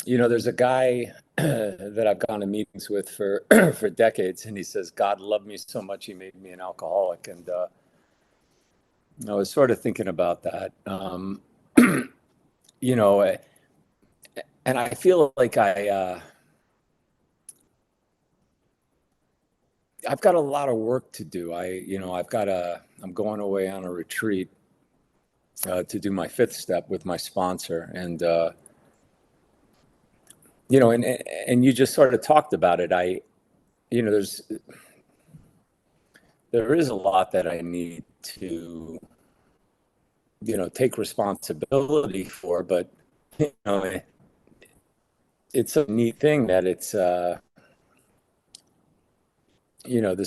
there's a guy that I've gone to meetings with for for decades, and he says God loved me so much he made me an alcoholic, and I was sort of thinking about that, you know, eh, and I feel like I've got a lot of work to do. I'm going away on a retreat to do my fifth step with my sponsor, and and you just sort of talked about it. You know, there's there is a lot that I need to take responsibility for, but you know, it's a neat thing that it's this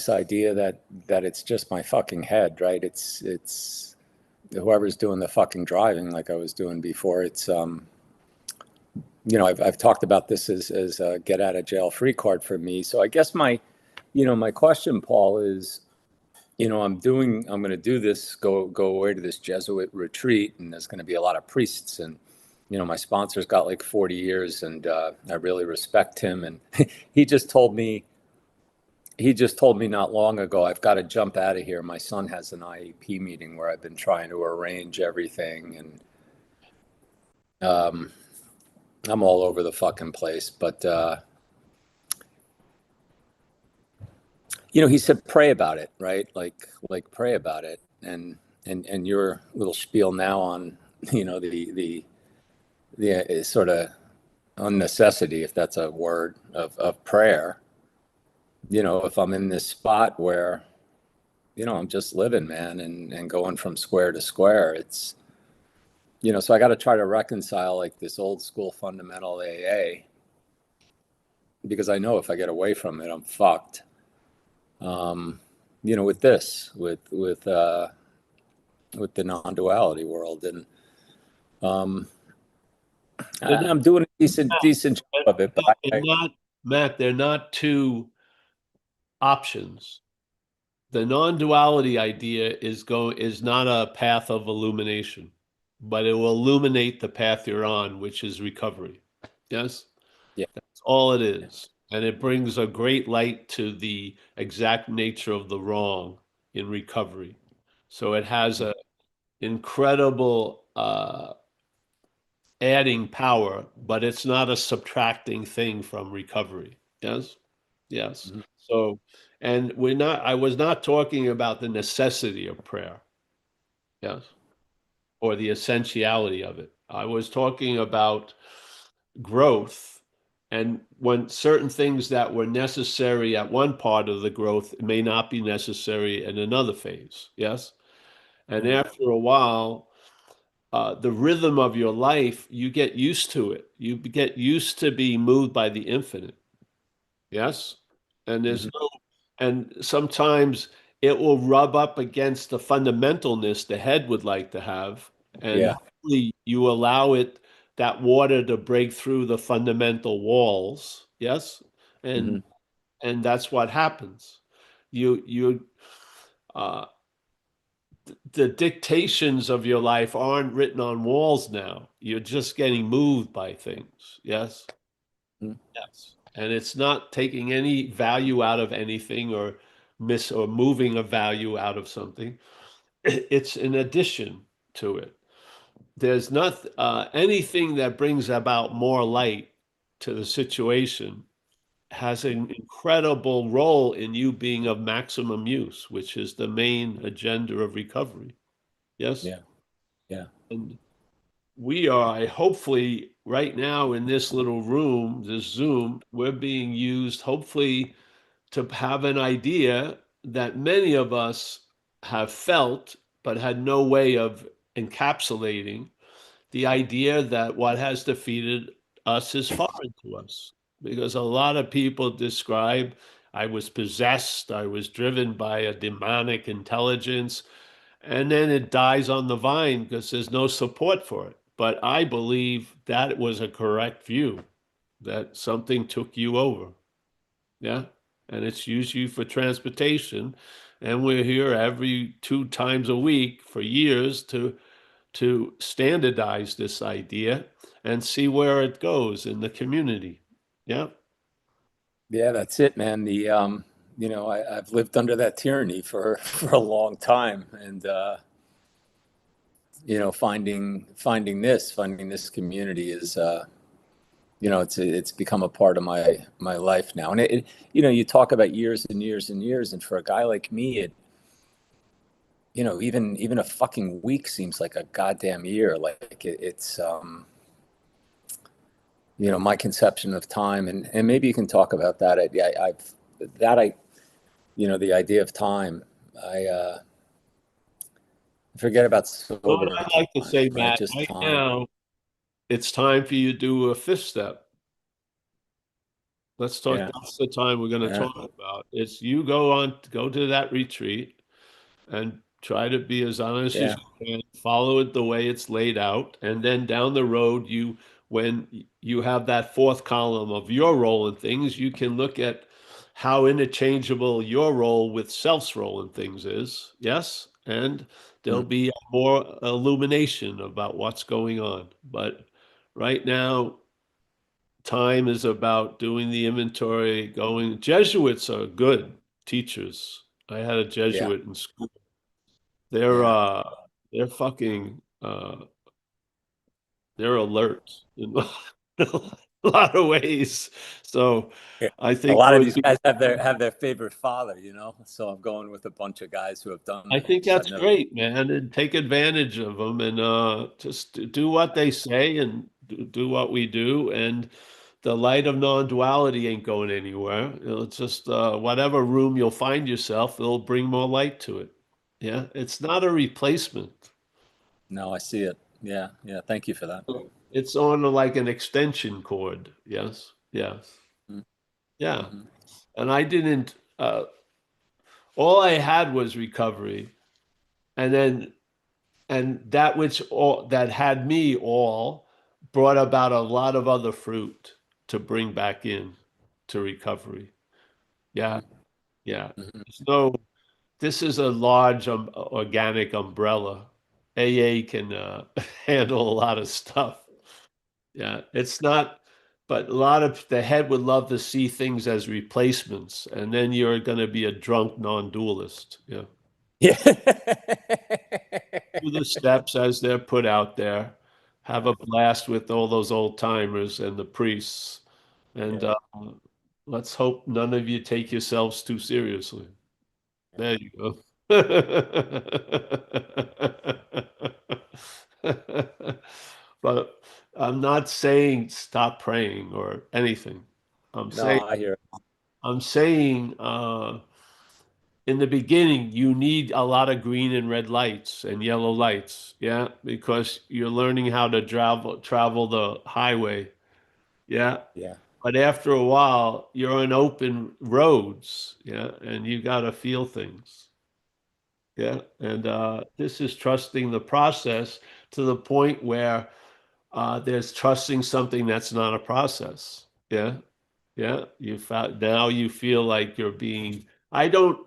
idea that it's just my fucking head, right? It's whoever's doing the fucking driving, like I was doing before. It's I've talked about this as a get out of jail free card for me. So I guess my question, Paul, is, I'm going to do this, go away to this Jesuit retreat, and there's going to be a lot of priests, and my sponsor's got like 40 years, and I really respect him, and he just told me not long ago, I've got to jump out of here. My son has an IEP meeting where I've been trying to arrange everything, and I'm all over the fucking place. But he said pray about it, right? Like pray about it, and your little spiel now on the sort of on necessity, if that's a word, of prayer. If I'm in this spot where I'm just living, man, and going from square to square, it's so I got to try to reconcile like this old school fundamental AA, because I know if I get away from it, I'm fucked. With this, with the non-duality world, and um, They're not, I'm doing a decent job of it. But they're not, Matt, they're not two options. The non-duality idea is not a path of illumination, but it will illuminate the path you're on, which is recovery. Yes? yeah, That's all it is. And it brings a great light to the exact nature of the wrong in recovery. So it has a incredible adding power, but it's not a subtracting thing from recovery. Yes? Yes. Mhm. So, and I was not talking about the necessity of prayer. Yes. Or the essentiality of it. I was talking about growth, and when certain things that were necessary at one part of the growth may not be necessary in another phase. Yes. And after a while, the rhythm of your life, you get used to it. You get used to being moved by the infinite. Yes. And there's Mhm. no, and sometimes it will rub up against the fundamentalness the head would like to have. And Yeah. hopefully you allow that water to break through the fundamental walls. Yes. And, Mhm. and that's what happens. You, uh, the dictations of your life aren't written on walls now. You're just getting moved by things. Yes. Mhm. Yes. And it's not taking any value out of anything or moving a value out of something. It's an addition to it. There's not anything that brings about more light to the situation has an incredible role in you being of maximum use, which is the main agenda of recovery. Yes. Yeah. Yeah. And we are, hopefully, right now in this little room, this Zoom, we're being used, hopefully, to have an idea that many of us have felt, but had no way of encapsulating the idea that what has defeated us is foreign to us. Because a lot of people describe, I was possessed, I was driven by a demonic intelligence, and then it dies on the vine because there's no support for it. But I believe that was a correct view, that something took you over. Yeah. And it's used you for transportation. And we're here every 2 times a week for years to standardize this idea and see where it goes in the community. Yeah. Yeah, that's it, man. I've lived under that tyranny for for a long time, and finding this community is it's become a part of my life now. And you talk about years and years and years, and for a guy like me, even a fucking week seems like a goddamn year. Like it's my conception of time, and maybe you can talk about that. The idea of time. I forget about So what sober I'd like to time, say, right? Matt, Just right time. now, it's time for you to do a fifth step. Let's talk. Yeah, That's the time we're going to yeah, talk about. It's you go to that retreat and try to be as honest as yeah. you can, follow it the way it's laid out. And then down the road, when you have that fourth column of your role in things, you can look at how interchangeable your role with self's role in things is. Yes. And there'll Mm, be more illumination about what's going on. But right now, time is about doing the inventory, going. Jesuits are good teachers. I had a yeah, Jesuit in school. They're yeah, uh they're fucking they're alert. a lot of ways. So Yeah. I A think lot of those these guys have their favorite father, you know. So I'm going with a bunch of guys who have done I think this. I've that's never. great, man, and take advantage of them and just do what they say and do what we do. And the light of non-duality ain't going anywhere. It's just whatever room you'll find yourself, it'll bring more light to it. Yeah, it's not a replacement. No, I see it. Yeah, yeah. Thank you for that. It's on like an extension cord. Yes, yes, yeah. Mm-hmm. And I didn't. All I had was recovery, and then and that which all that had me all brought about a lot of other fruit to bring back in to recovery. Yeah, yeah. Mm-hmm. So this is a large organic umbrella. AA can handle a lot of stuff. Yeah, it's not, but a lot of the head would love to see things as replacements, and then you're going to be a drunk non-dualist. Yeah. Yeah. Do the steps as they're put out there. Have a blast with all those old timers and the priests. And Yeah. let's hope none of you take yourselves too seriously. There you go. But I'm not saying stop praying or anything. I'm No, saying I hear it. I'm saying in the beginning, you need a lot of green and red lights and yellow lights, yeah, because you're learning how to travel the highway, yeah. Yeah. But after a while, you're on open roads, yeah, and you got to feel things, yeah. And this is trusting the process to the point where there's trusting something that's not a process, yeah. Yeah, you found now you feel like you're being. I don't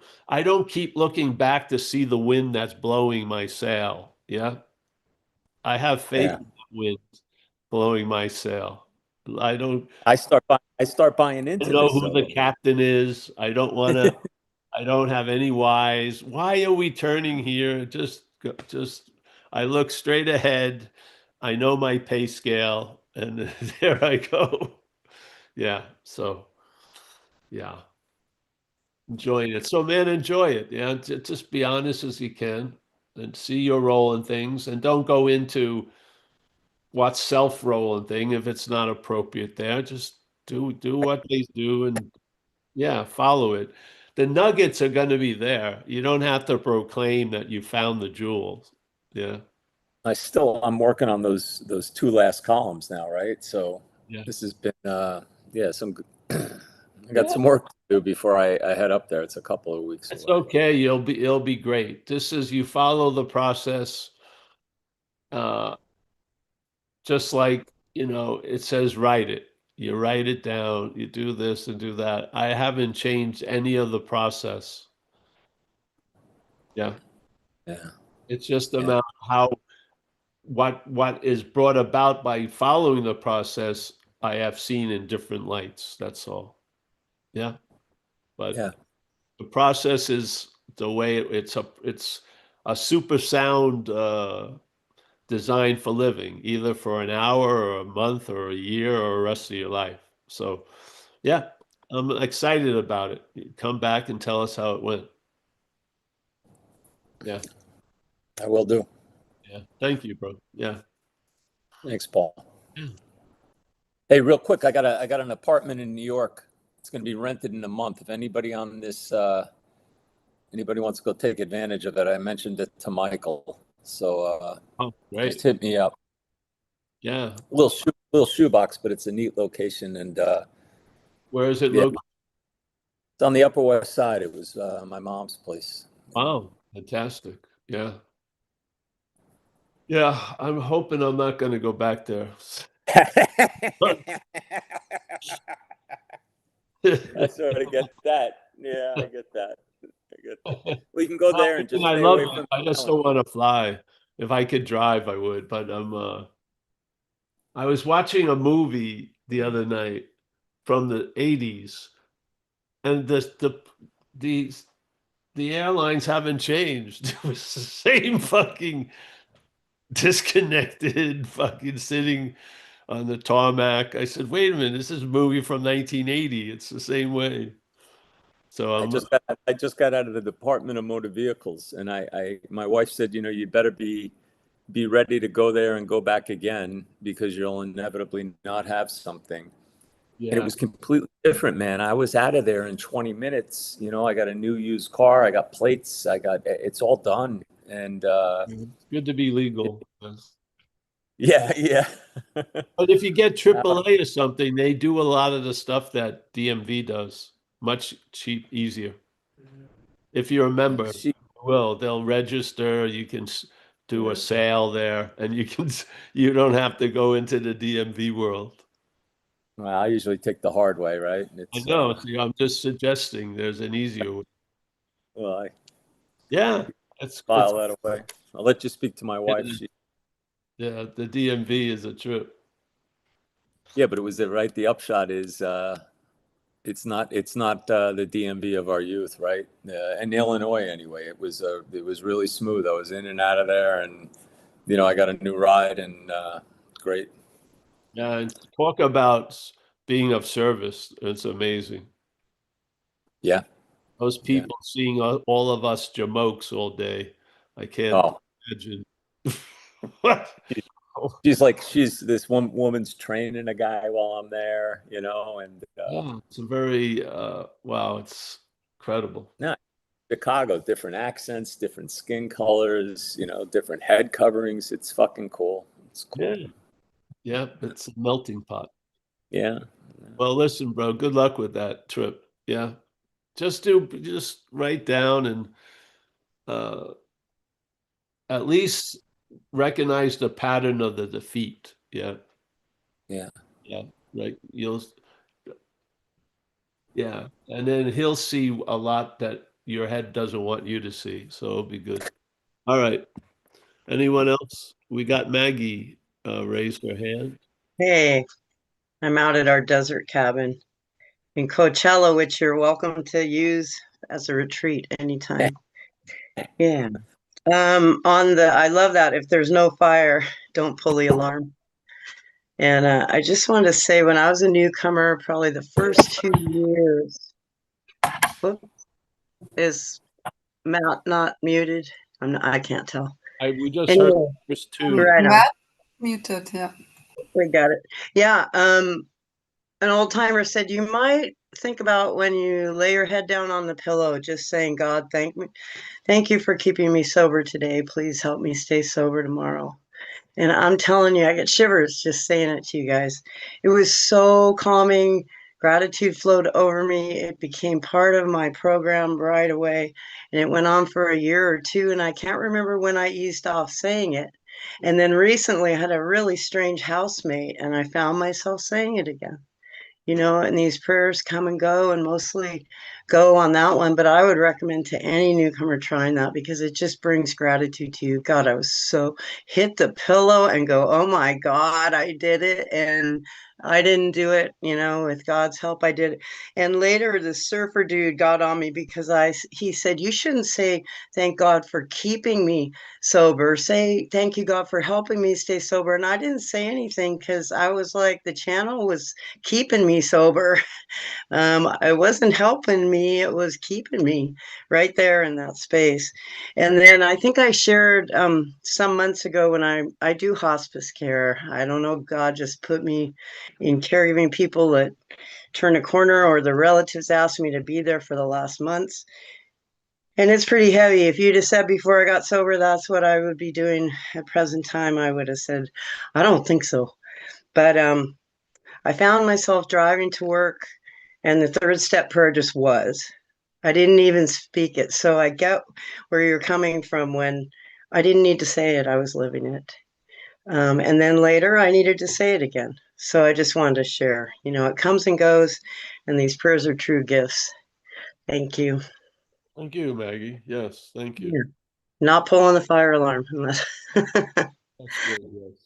keep looking back to see the wind that's blowing my sail. Yeah, I have faith Yeah. in the wind blowing my sail. I don't I start buying into know this who the though. captain is. I don't want to. I don't have any whys. Why are we turning here? Just. I look straight ahead. I know my pay scale, and there I go. Yeah. So yeah. Enjoying it. So, man, enjoy it. Yeah, just be honest as you can and see your role in things, and don't go into what self role and thing if it's not appropriate there. Just do what they do, and yeah, follow it. The nuggets are going to be there. You don't have to proclaim that you found the jewels. Yeah, I'm working on those two last columns now, right? So yeah, this has been yeah, some I got yeah. some work to do before I head up there. It's a couple of weeks It's away. okay. It'll be great. Just as you follow the process. Uh, just like, it says write it. You write it down, you do this and do that. I haven't changed any of the process. Yeah. Yeah. It's just Yeah. about how what is brought about by following the process, I have seen in different lights. That's all. Yeah. But Yeah. the process is the way it's a super sound designed for living, either for an hour or a month or a year or the rest of your life. So, yeah, I'm excited about it. Come back and tell us how it went. Yeah, I will do. yeah. Thank you, bro. Yeah. Thanks, Paul. Yeah. Hey, real quick, I got an apartment in New York. It's going to be rented in a month. If anybody on this anybody wants to go take advantage of it, I mentioned it to Michael. So Oh, just great. hit me up. Yeah. Little shoebox, but it's a neat location, and Where is it yeah, located? it's on the Upper West Side. It was my mom's place. Wow, fantastic. Yeah. Yeah, I'm hoping I'm not going to go back there. I sort of get that. Yeah, I get that. I get that. We can go Well, there and just I stay love away it. from I just the don't want to fly. If I could drive, I would. But I was watching a movie the other night from the 80s, and the the airlines haven't changed. It was the same fucking disconnected, fucking sitting on the tarmac. I said, wait a minute, this is a movie from 1980. It's the same way. So I just got out of the Department of Motor Vehicles, and my wife said, you better be ready to go there and go back again because you'll inevitably not have something. And it yeah, was completely different, man. I was out of there in 20 minutes. I got a new used car. I got plates. It's all done. And it's good to be legal. yeah, yeah. But if you get AAA or something, they do a lot of the stuff that DMV does, much cheap, easier. If you're a member, they'll register. You can do a sale there, and you don't have to go into the DMV world. Well, I usually take the hard way, right? I know. See, I'm just suggesting there's an easier way. Well, I Yeah, that's file that away. I'll let you speak to my wife. yeah. The DMV is a trip. Yeah, but it was right. The upshot is it's not the DMV of our youth, right? In Illinois, anyway, it was really smooth. I was in and out of there, and I got a new ride, and great. Yeah, and talk about being of service. It's amazing. Yeah. Those people seeing all of us jamokes all day. I can't imagine. What? She's this one woman's training a guy while I'm there, and Yeah, it's a very wow, it's incredible. no, Chicago, different accents, different skin colors, different head coverings. It's fucking cool. It's cool. Yeah. Yeah, it's a melting pot. Yeah. Well, listen, bro, good luck with that trip. Yeah. Just write down and uh at least recognize the pattern of the defeat. Yeah. Yeah. Yeah. Right. Yeah. And then he'll see a lot that your head doesn't want you to see. So it'll be good. All right. Anyone else? We got Maggie raised her hand. Hey, I'm out at our desert cabin in Coachella, which you're welcome to use as a retreat anytime. Yeah. I love that. If there's no fire, don't pull the alarm. And I just wanted to say, when I was a newcomer, probably the first 2 years, whoop, is Matt not muted? I can't tell. We just heard Anyway, first two. right on. Matt muted, yeah. We got it. Yeah. An old timer said you might think about when you lay your head down on the pillow, just saying, God, thank you for keeping me sober today. Please help me stay sober tomorrow. And I'm telling you, I get shivers just saying it to you guys. It was so calming. Gratitude flowed over me. It became part of my program right away. And it went on for a year or two. And I can't remember when I eased off saying it. And then recently I had a really strange housemate and I found myself saying it again. And these prayers come and go and mostly go on that one. But I would recommend to any newcomer trying that because it just brings gratitude to you. God, I was so hit the pillow and go, oh my God, I did it. And I didn't do it, with God's help, I did it. And later the surfer dude got on me because he said, you shouldn't say, thank God for keeping me sober. Say, thank you, God, for helping me stay sober. And I didn't say anything because I was like, the channel was keeping me sober. It wasn't helping me, it was keeping me right there in that space. And then I think I shared some months ago when I do hospice care. I don't know, God just put me in caregiving people that turn a corner, or the relatives asked me to be there for the last months. And it's pretty heavy. If you'd have said before I got sober that's what I would be doing at present time, I would have said, I don't think so. But I found myself driving to work, and the third step prayer just was. I didn't even speak it. So I get where you're coming from when I didn't need to say it, I was living it. And then later I needed to say it again. So I just wanted to share. It comes and goes, and these prayers are true gifts. Thank you. Thank you, Maggie. Yes, thank you. Yeah. Not pulling the fire alarm. That's good, yes.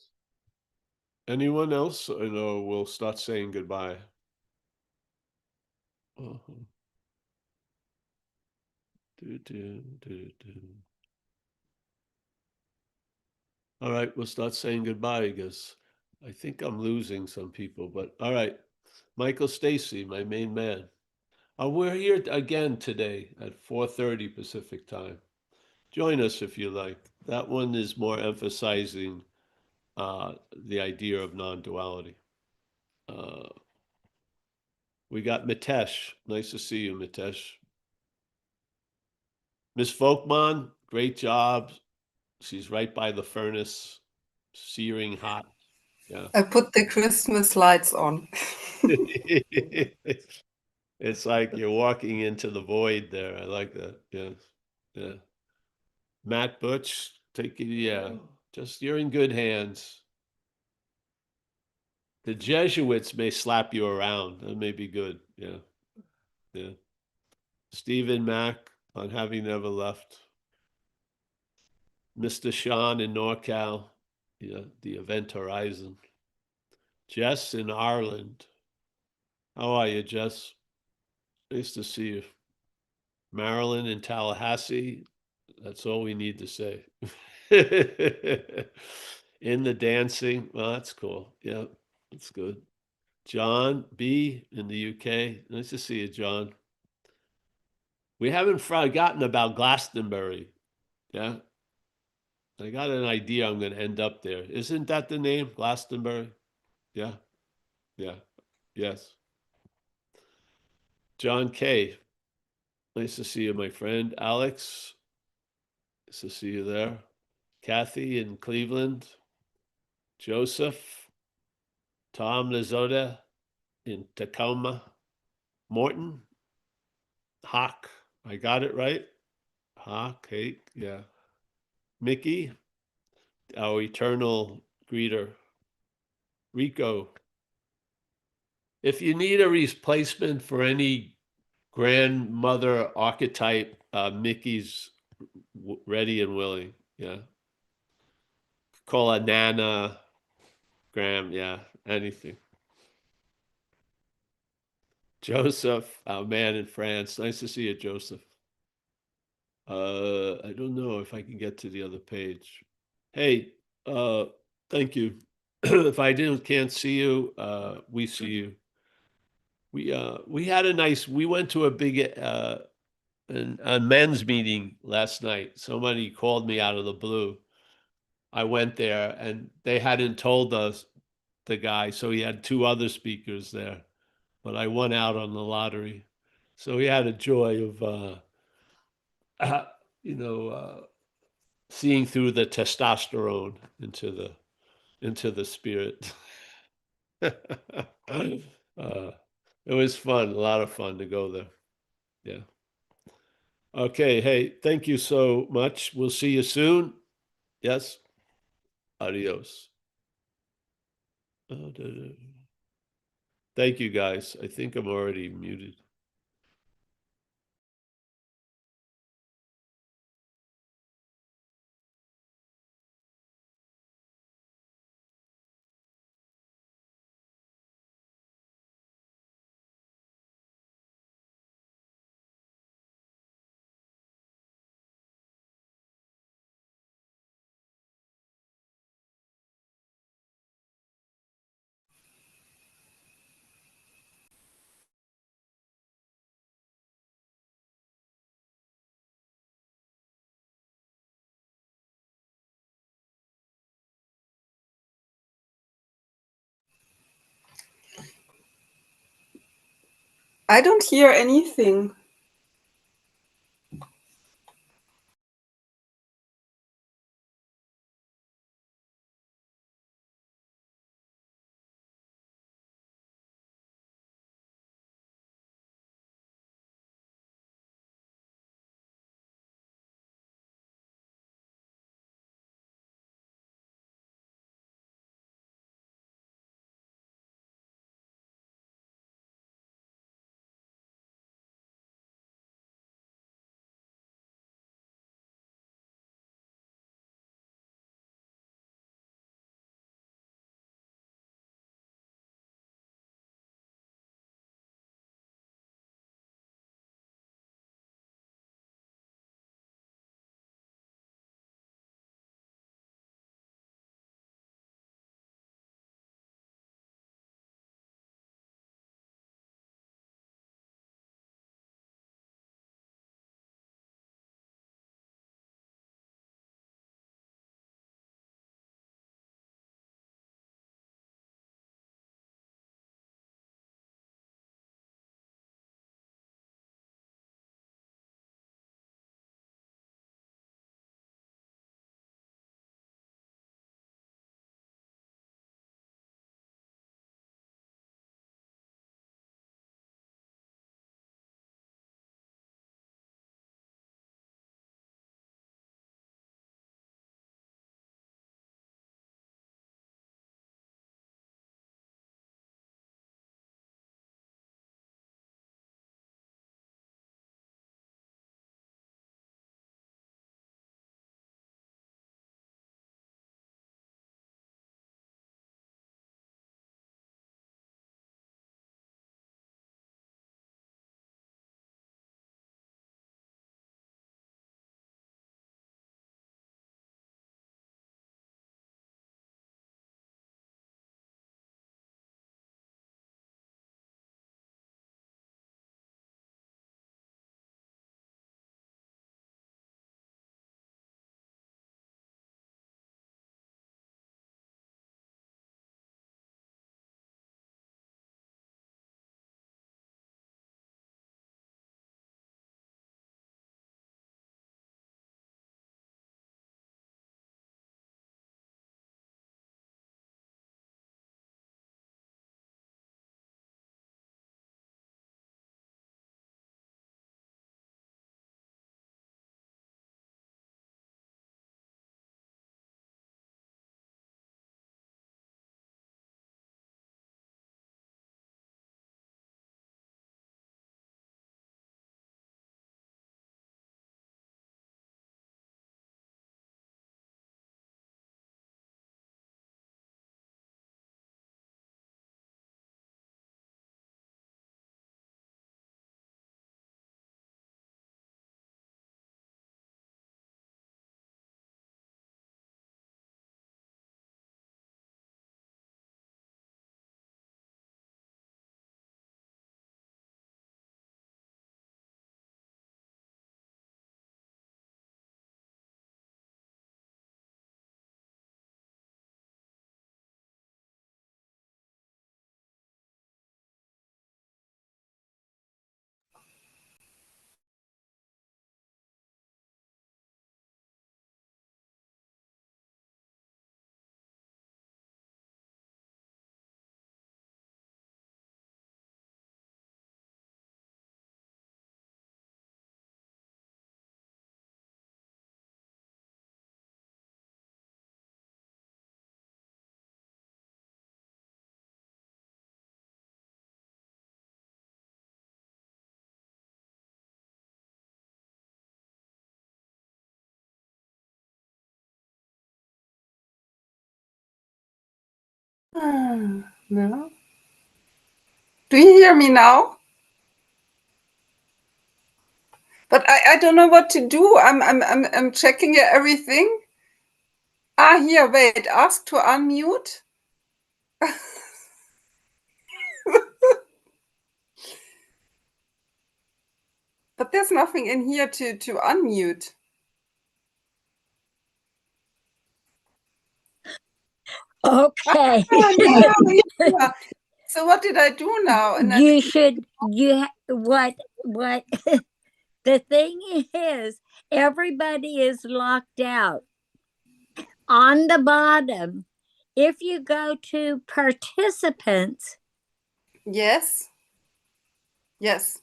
Anyone else? I know we'll start saying goodbye. All right, we'll start saying goodbye, I guess. I think I'm losing some people, but all right. Michael Stacy, my main man. We're here again today at 4:30 Pacific time. Join us if you like. That one is more emphasizing the idea of non-duality. We got Mitesh. Nice to see you, Mitesh. Miss Folkman, great job. She's right by the furnace, searing hot. Yeah. I put the Christmas lights on. It's like you're walking into the void there. I like that. Yeah. Yeah. Matt Butch, take it. Yeah. Just you're in good hands. The Jesuits may slap you around. That may be good. Yeah. Yeah. Stephen Mack on Having Never Left. Mr. Sean in NorCal, the Event Horizon. Jess in Ireland. How are you, Jess? Nice to see you. Marilyn in Tallahassee. That's all we need to say. In the dancing. Well, that's cool. Yeah, that's good. John B in the UK. Nice to see you, John. We haven't forgotten about Glastonbury. Yeah. I got an idea I'm going to end up there. Isn't that the name? Glastonbury? Yeah. Yeah. Yes. John K. Nice to see you, my friend. Alex. Nice to see you there. Kathy in Cleveland. Joseph. Tom Lizoda in Tacoma. Morton. Hawk. I got it right? Hawk, hey, yeah. Mickey, our eternal greeter. Rico. If you need a replacement for any grandmother archetype, Mickey's ready and willing. Yeah. Call a Nana, Graham. Yeah. Anything. Joseph, our man in France. Nice to see you, Joseph. I don't know if I can get to the other page. Hey, thank you. If I can't see you, we see you. We had a nice. We went to a big a men's meeting last night. Somebody called me out of the blue. I went there, and they hadn't told us the guy, so he had two other speakers there. But I won out on the lottery, so he had a joy of you know seeing through the testosterone into the spirit. It was fun, a lot of fun to go there. Yeah. Okay. Hey, thank you so much. We'll see you soon. Yes. Adios. Thank you, guys. I think I'm already muted. I don't hear anything. No. Do you hear me now? But I don't know what to do. I'm checking everything. Here, wait. Ask to unmute. But there's nothing in here to unmute. Okay. Yeah. So what did I do now? And You should, what, the thing is, everybody is locked out. On the bottom, if you go to participants, yes. Yes.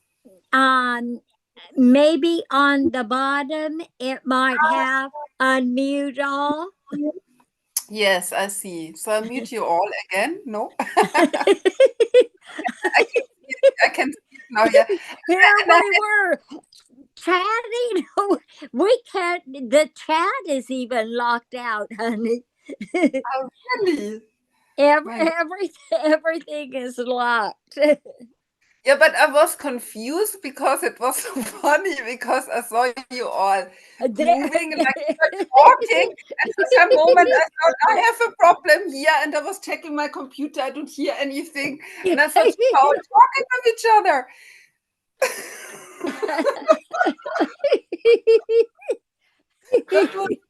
Maybe on the bottom, it might have unmute all. Yes, I see. So I mute you all again? No? I can see it now, yeah. Here we were chatting. We can't, the chat is even locked out, honey. Oh, really? Everything is locked. Yeah, but I was confused because it was so funny because I saw you all moving and like you were talking, and for some moment I thought I have a problem here, and I was checking my computer. I don't hear anything, and I thought you are all talking with each other. That was really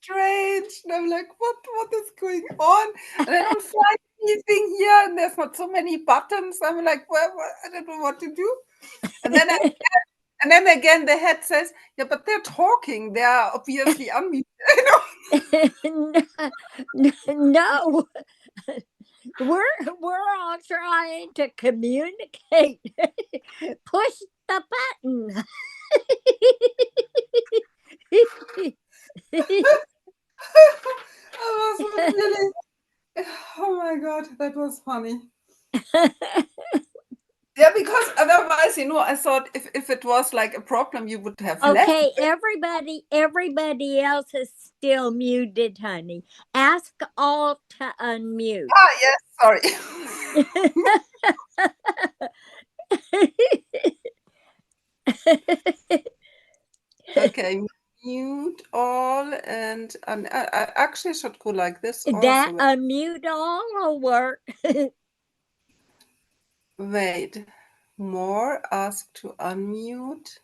strange, and I'm like, what is going on? And I don't find anything here, and there's not so many buttons. I'm like, well, I don't know what to do. And then again, the head says, yeah, but they're talking. They are obviously unmuted. No, we're all trying to communicate. Push the button. I was really, oh my God, that was funny. Yeah, because otherwise, I thought if it was like a problem, you would have left. Okay, everybody else is still muted, honey. Ask all to unmute. Yes, sorry. Okay, mute all, and I actually should go like this. That Also. unmute all will work. Wait, more, ask to unmute.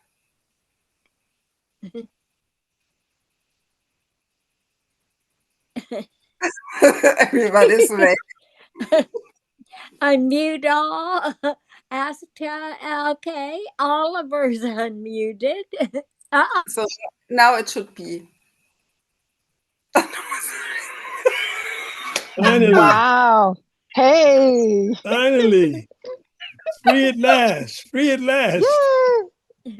Everybody's waiting. Unmute all. Ask to, okay, Oliver's unmuted. So now it should be. Finally. Wow. Hey. Finally. Free at last. Free at last. Yay.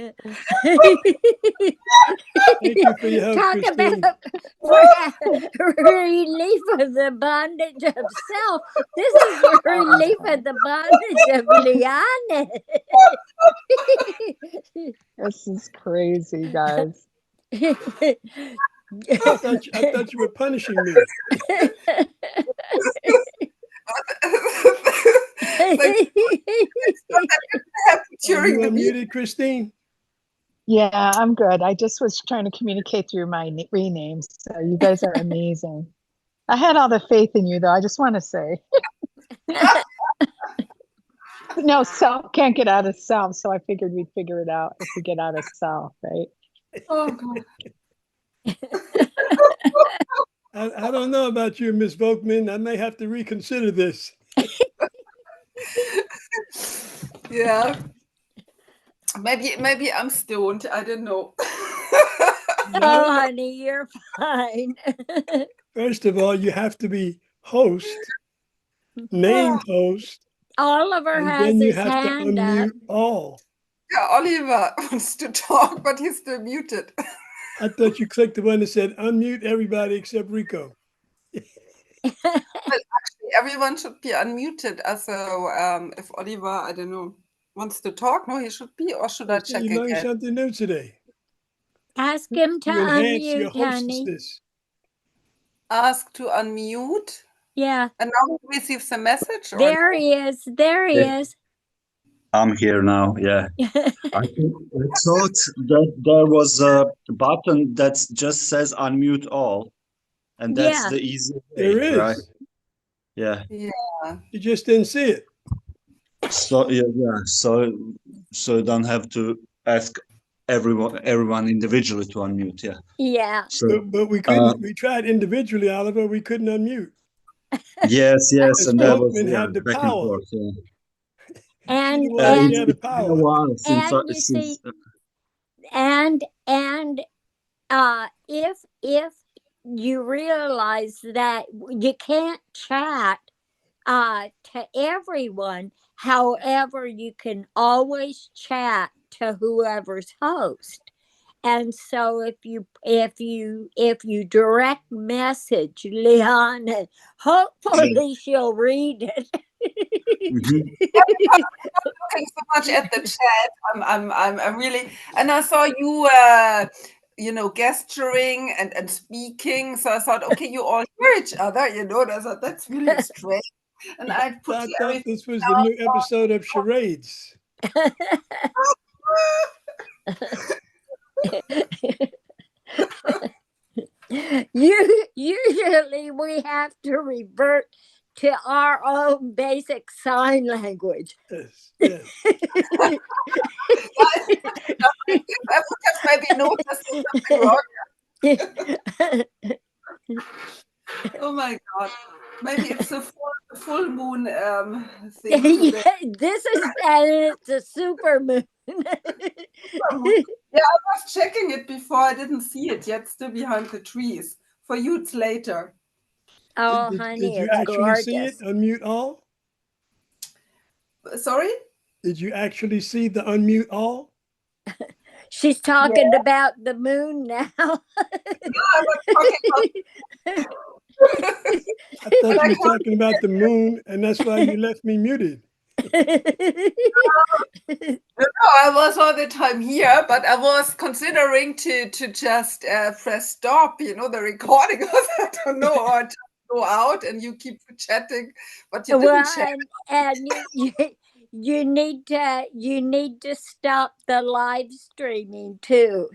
Thank you for your help, Talk Christine. about relief of the bondage of self. This is relief of the bondage of Liane. This is crazy, guys. I thought you were punishing me. Are you unmuted, Christine? Yeah, I'm good. I just was trying to communicate through my renames. So you guys are amazing. I had all the faith in you, though. I just want to say. No, self can't get out of self. So I figured we'd figure it out if we get out of self, right? Oh, God. I don't know about you, Miss Volkman. I may have to reconsider this. Yeah. Maybe I'm stoned. I don't know. Oh, honey, you're fine. First of all, you have to be host, named host. Oliver and has then you his have to hand up. unmute all. Yeah, Oliver wants to talk, but he's still muted. I thought you clicked the one that said unmute everybody except Rico. Well, actually, everyone should be unmuted. So if Oliver, I don't know, wants to talk, no, he should be, or should I So check you learned again? something new today. Ask him to You enhance your unmute, honey. hostess. Ask to unmute. Yeah, And now he receives a message, or there he is. There he Yeah. is. I'm here now. Yeah. I thought that there was a button that just says unmute all, and that's Yeah. the easy There way, right? is. Yeah. yeah. You just didn't see it. So yeah. So you don't have to ask everyone individually to unmute. Yeah. Yeah. So But we couldn't. We tried individually, Oliver. We couldn't unmute. yes, Because and that was Folkman had the back and power. forth. Yeah. And He had It's the been a power. while since you see, and if you realize that you can't chat to everyone, however, you can always chat to whoever's host. And so if you direct message Liana, hopefully she'll read it. Mhm. Looking so much at the chat. I'm really, and I saw you, gesturing and speaking. So I thought, okay, you all hear each other, and I thought that's really strange. And I put I you thought everything this was the new episode of Charades. Usually we have to revert to our own basic sign language. Yes, yes. I would have maybe noticed something wrong. Oh my God. Maybe it's a full moon thing today. This is it's a super moon. Yeah, I was checking it before. I didn't see it yet, still behind the trees. For you, it's later. Oh, Did honey, you it's actually see it? gorgeous. Unmute all? Sorry? Did you actually see the unmute all? She's Yeah, talking about the moon now. I was talking about. I And thought I you were can't. talking about the moon, and that's why you left me muted. No, I was all the time here, but I was considering to just press stop, the recording. I don't know, or just go out and you keep chatting, but you didn't Well, chat. and you need to stop the live streaming too.